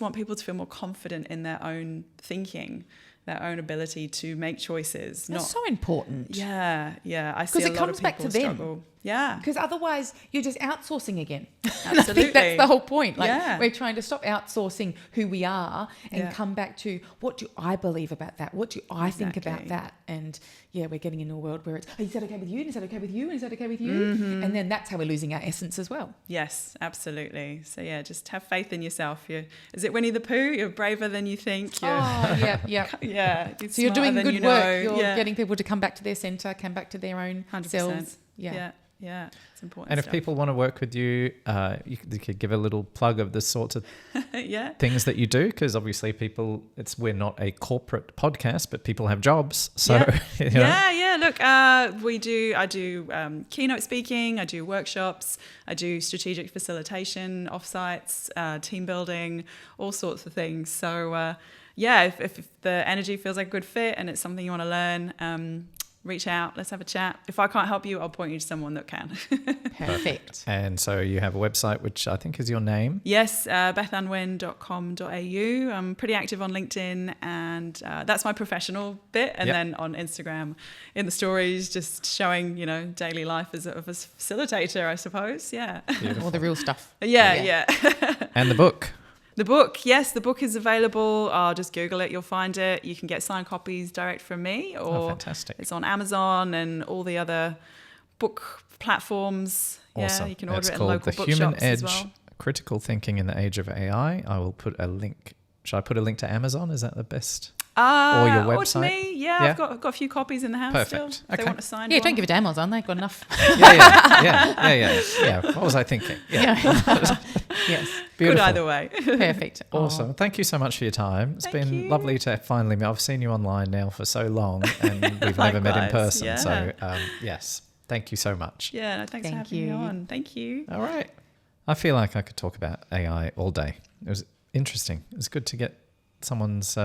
want people to feel more confident in their own thinking their own ability to make choices. That's so important. Yeah. I see a it lot comes of back people to them. struggle. Yeah. Because otherwise you're just outsourcing again. Absolutely. I think that's the whole point. Like Yeah. we're trying to stop outsourcing who we are and come back to what do I believe about that? What do I think about that? And we're getting into a world where it's, oh, is that okay with you? And is that okay with you? And is that okay with you? Mm-hmm. And then that's how we're losing our essence as well. Yes, absolutely. So just have faith in yourself. Is it Winnie the Pooh? You're braver than you think. Yeah. Yeah. So you're doing good work. You're Yeah. getting people to come back to their centre, come back to their own 100%. selves. Yeah, it's important. And if people want to work with you, you could give a little plug of the sorts of things that you do, because obviously we're not a corporate podcast, but people have jobs. So Look, I do keynote speaking, I do workshops, I do strategic facilitation, offsites, team building, all sorts of things. So if the energy feels like a good fit and it's something you want to learn, reach out, let's have a chat. If I can't help you, I'll point you to someone that can. Perfect. And so you have a website, which I think is your name. Yes, bethanwinn.com.au. I'm pretty active on LinkedIn, and that's my professional bit. And then on Instagram, in the stories, just showing, daily life of a facilitator, I suppose. Yeah. All the real stuff. Yeah. And the book. The book, yes, the book is available. Just Google it, you'll find it. You can get signed copies direct from me, or fantastic. It's on Amazon and all the other book platforms. Awesome. Yeah, you can order It's it in called local The bookshops Human as Edge, well. Critical Thinking in the Age of AI. I will put a link. Should I put a link to Amazon? Is that the best? Or your website? Or to me, I've got a few copies in the house Perfect. still. If they want to sign Yeah, one. don't give it to Amazon. They've got enough. Yeah. What was I thinking? Yes. Beautiful. Good either way. Perfect. Awesome. Thank you so much for your time. It's Thank been you. lovely to finally meet. I've seen you online now for so long, and we've never met in Likewise, person. yeah. So, yes, thank you so much. Yeah, no, thanks for Thank having me you. on. Thank you. All right. I feel like I could talk about AI all day. It was interesting. It was good to get someone's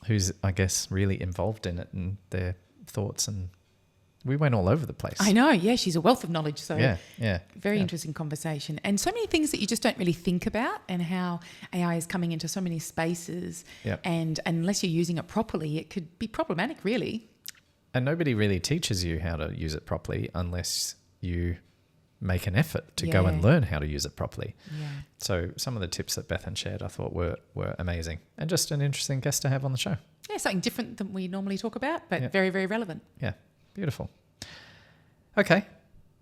who's, I guess, really involved in it and their thoughts, and we went all over the place. I know. Yeah, she's a wealth of knowledge. So very Yeah. interesting conversation, and so many things that you just don't really think about, and how AI is coming into so many spaces. Yep. And unless you're using it properly, it could be problematic, really. And nobody really teaches you how to use it properly unless you make an effort to go and learn how to use it properly. Yeah. So some of the tips that Bethan shared I thought were amazing, and just an interesting guest to have on the show. Yeah, something different than we normally talk about, but very, very relevant. Yeah, beautiful. Okay,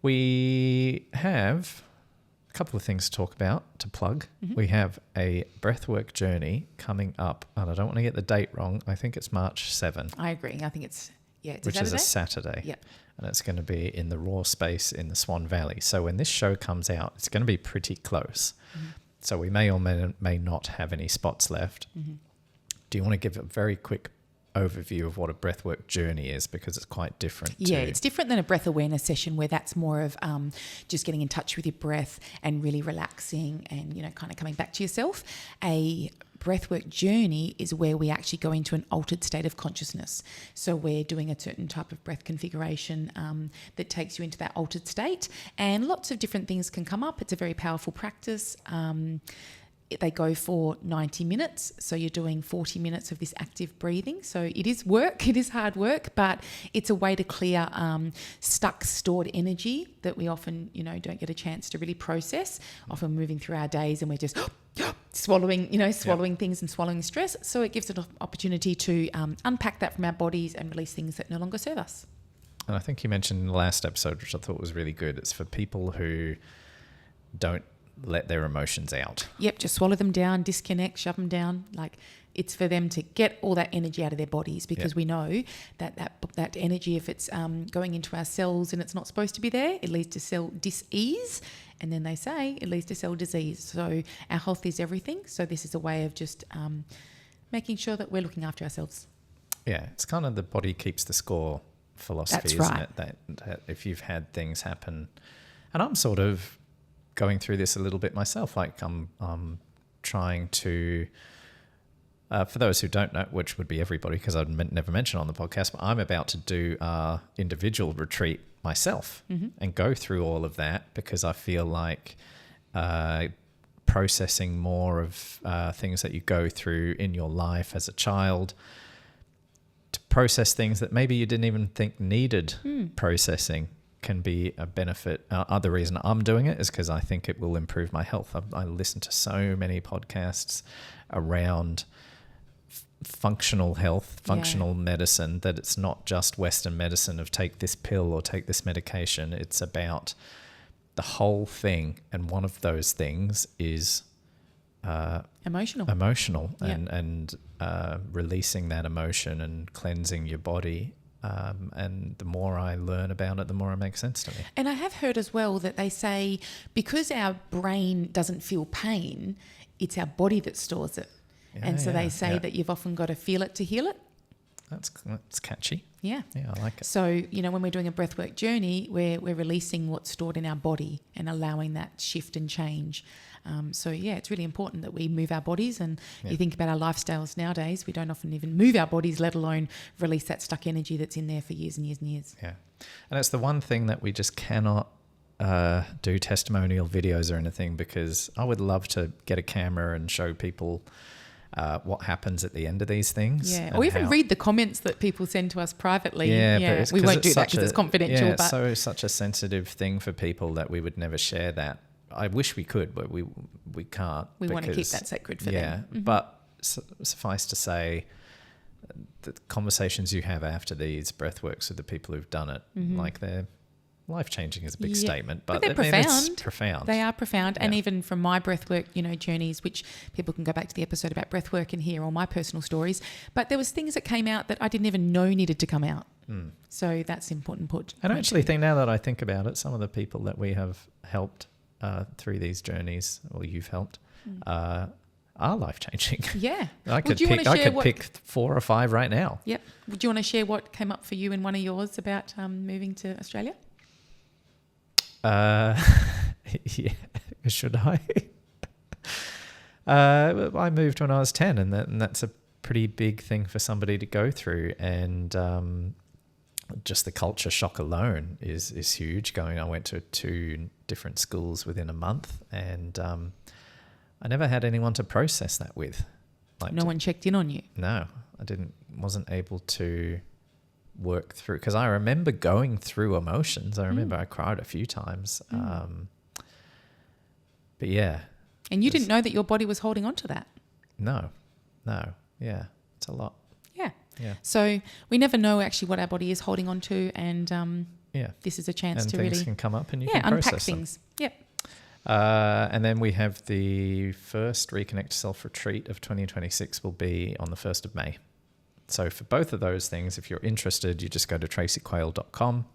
we have a couple of things to talk about, to plug. Mm-hmm. We have a breathwork journey coming up, and I don't want to get the date wrong. I think it's March 7, I agree. I think it's which is a Saturday. Yep. And it's going to be in the raw space in the Swan Valley. So when this show comes out, it's going to be pretty close. Mm-hmm. So we may or may not have any spots left. Mm-hmm. Do you want to give a very quick overview of what a breathwork journey is, because it's quite different? Yeah, it's different than a breath awareness session, where that's more of just getting in touch with your breath and really relaxing and, kind of coming back to yourself. A breathwork journey is where we actually go into an altered state of consciousness. So we're doing a certain type of breath configuration that takes you into that altered state, and lots of different things can come up. It's a very powerful practice. They go for 90 minutes. So you're doing 40 minutes of this active breathing. So it is work, it is hard work, but it's a way to clear stuck, stored energy that we often, don't get a chance to really process. Often moving through our days and we're just swallowing things and swallowing stress. So it gives us an opportunity to unpack that from our bodies and release things that no longer serve us. And I think you mentioned in the last episode, which I thought was really good, it's for people who don't let their emotions out. Yep, just swallow them down, disconnect, shove them down. Like, it's for them to get all that energy out of their bodies, because we know that energy, if it's going into our cells and it's not supposed to be there, it leads to cell dis-ease, and then they say it leads to cell disease. So our health is everything. So this is a way of just making sure that we're looking after ourselves. Yeah, it's kind of the body keeps the score philosophy, That's isn't right. it? That if you've had things happen, and I'm sort of going through this a little bit myself, like I'm trying to, for those who don't know, which would be everybody because I'd never mentioned on the podcast, but I'm about to do our individual retreat myself and go through all of that, because I feel like processing more of things that you go through in your life as a child, process things that maybe you didn't even think needed processing can be a benefit. Other reason I'm doing it is because I think it will improve my health. I listen to so many podcasts around functional health, functional medicine, that it's not just Western medicine of take this pill or take this medication. It's about the whole thing. And one of those things is emotional and releasing that emotion and cleansing your body. And the more I learn about it, the more it makes sense to me. And I have heard as well that they say because our brain doesn't feel pain, it's our body that stores it. And so they say that you've often got to feel it to heal it. That's catchy. Yeah. Yeah, I like it. So, when we're doing a breathwork journey, we're releasing what's stored in our body and allowing that shift and change. It's really important that we move our bodies. And you think about our lifestyles nowadays, we don't often even move our bodies, let alone release that stuck energy that's in there for years and years and years. Yeah. And it's the one thing that we just cannot do testimonial videos or anything, because I would love to get a camera and show people what happens at the end of these things. Yeah, or even read the comments that people send to us privately. Yeah, but we won't do that because it's confidential. Yeah, it's such a sensitive thing for people that we would never share that. I wish we could, but we can't. We want to keep that sacred for them. Yeah, but suffice to say, the conversations you have after these breathworks with the people who've done it, like they're life-changing is a big statement, but they're profound. It's profound. They are profound. And even from my breathwork, journeys, which people can go back to the episode about breathwork and hear all my personal stories. But there was things that came out that I didn't even know needed to come out. So that's important. And I actually think, now that I think about it, some of the people that we have helped through these journeys, or you've helped, are life-changing. Yeah. I could pick 4 or 5 right now. Yep. Would you want to share what came up for you in one of yours about moving to Australia? Yeah, should I? I moved when I was 10, and that's a pretty big thing for somebody to go through. And just the culture shock alone is huge. I went to 2 different schools within a month, and I never had anyone to process that with. No one checked in on you? No, wasn't able to work through, because I remember going through emotions. I remember I cried a few times. But yeah. And you didn't know that your body was holding on to that? No. Yeah, it's a lot. Yeah. So we never know actually what our body is holding on to, and this is a chance and to things really can come up and you can process unpack things. Them. Yep. And then we have the first Reconnect to Self retreat of 2026 will be on the 1st of May. So for both of those things, if you're interested, you just go to tracyquayle.com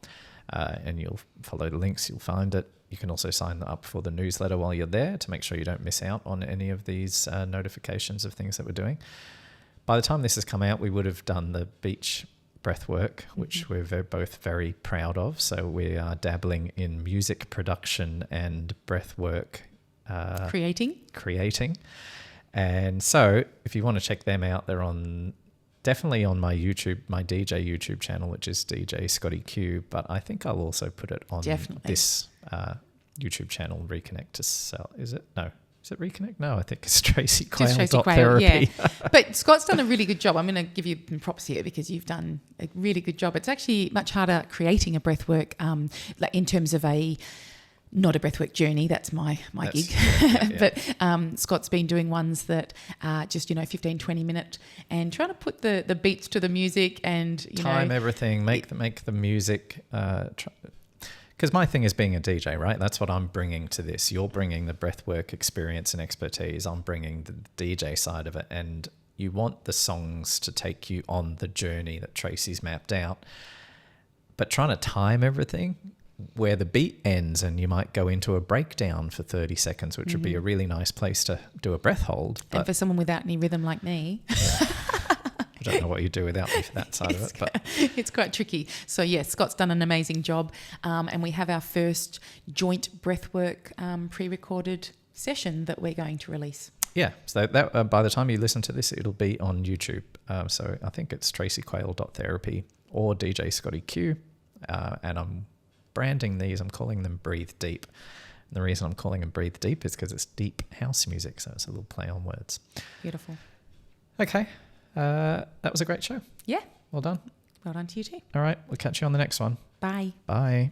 and you'll follow the links, you'll find it. You can also sign up for the newsletter while you're there to make sure you don't miss out on any of these notifications of things that we're doing. By the time this has come out, we would have done the beach breath work, which we're both very proud of. So we are dabbling in music production and breath work. Creating. And so if you want to check them out, they're definitely on my DJ YouTube channel, which is DJ Scotty Q, but I think I'll also put it on this YouTube channel, Reconnect to Self. Is it? No. Is it Reconnect? No, I think it's Tracy Quayle. Therapy. Yeah. But Scott's done a really good job. I'm going to give you some props here because you've done a really good job. It's actually much harder creating a breathwork in terms of not a breathwork journey. That's my gig. But Scott's been doing ones that are just, 15, 20 minute and trying to put the beats to the music and, time everything, make the music, because my thing is being a DJ, right? That's what I'm bringing to this. You're bringing the breathwork experience and expertise. I'm bringing the DJ side of it. And you want the songs to take you on the journey that Tracy's mapped out. But trying to time everything where the beat ends, and you might go into a breakdown for 30 seconds, which would be a really nice place to do a breath hold. But and for someone without any rhythm like me... I don't know what you do without me for that side of it, but it's quite tricky. So yes, Scott's done an amazing job, and we have our first joint breathwork pre-recorded session that we're going to release. Yeah, so that by the time you listen to this, it'll be on YouTube. So I think it's tracyquayle.therapy or DJ Scotty Q, and I'm branding these. I'm calling them Breathe Deep. And the reason I'm calling them Breathe Deep is because it's deep house music, so it's a little play on words. Beautiful. Okay. That was a great show. Yeah. Well done. Well done to you too. All right. We'll catch you on the next one. Bye. Bye.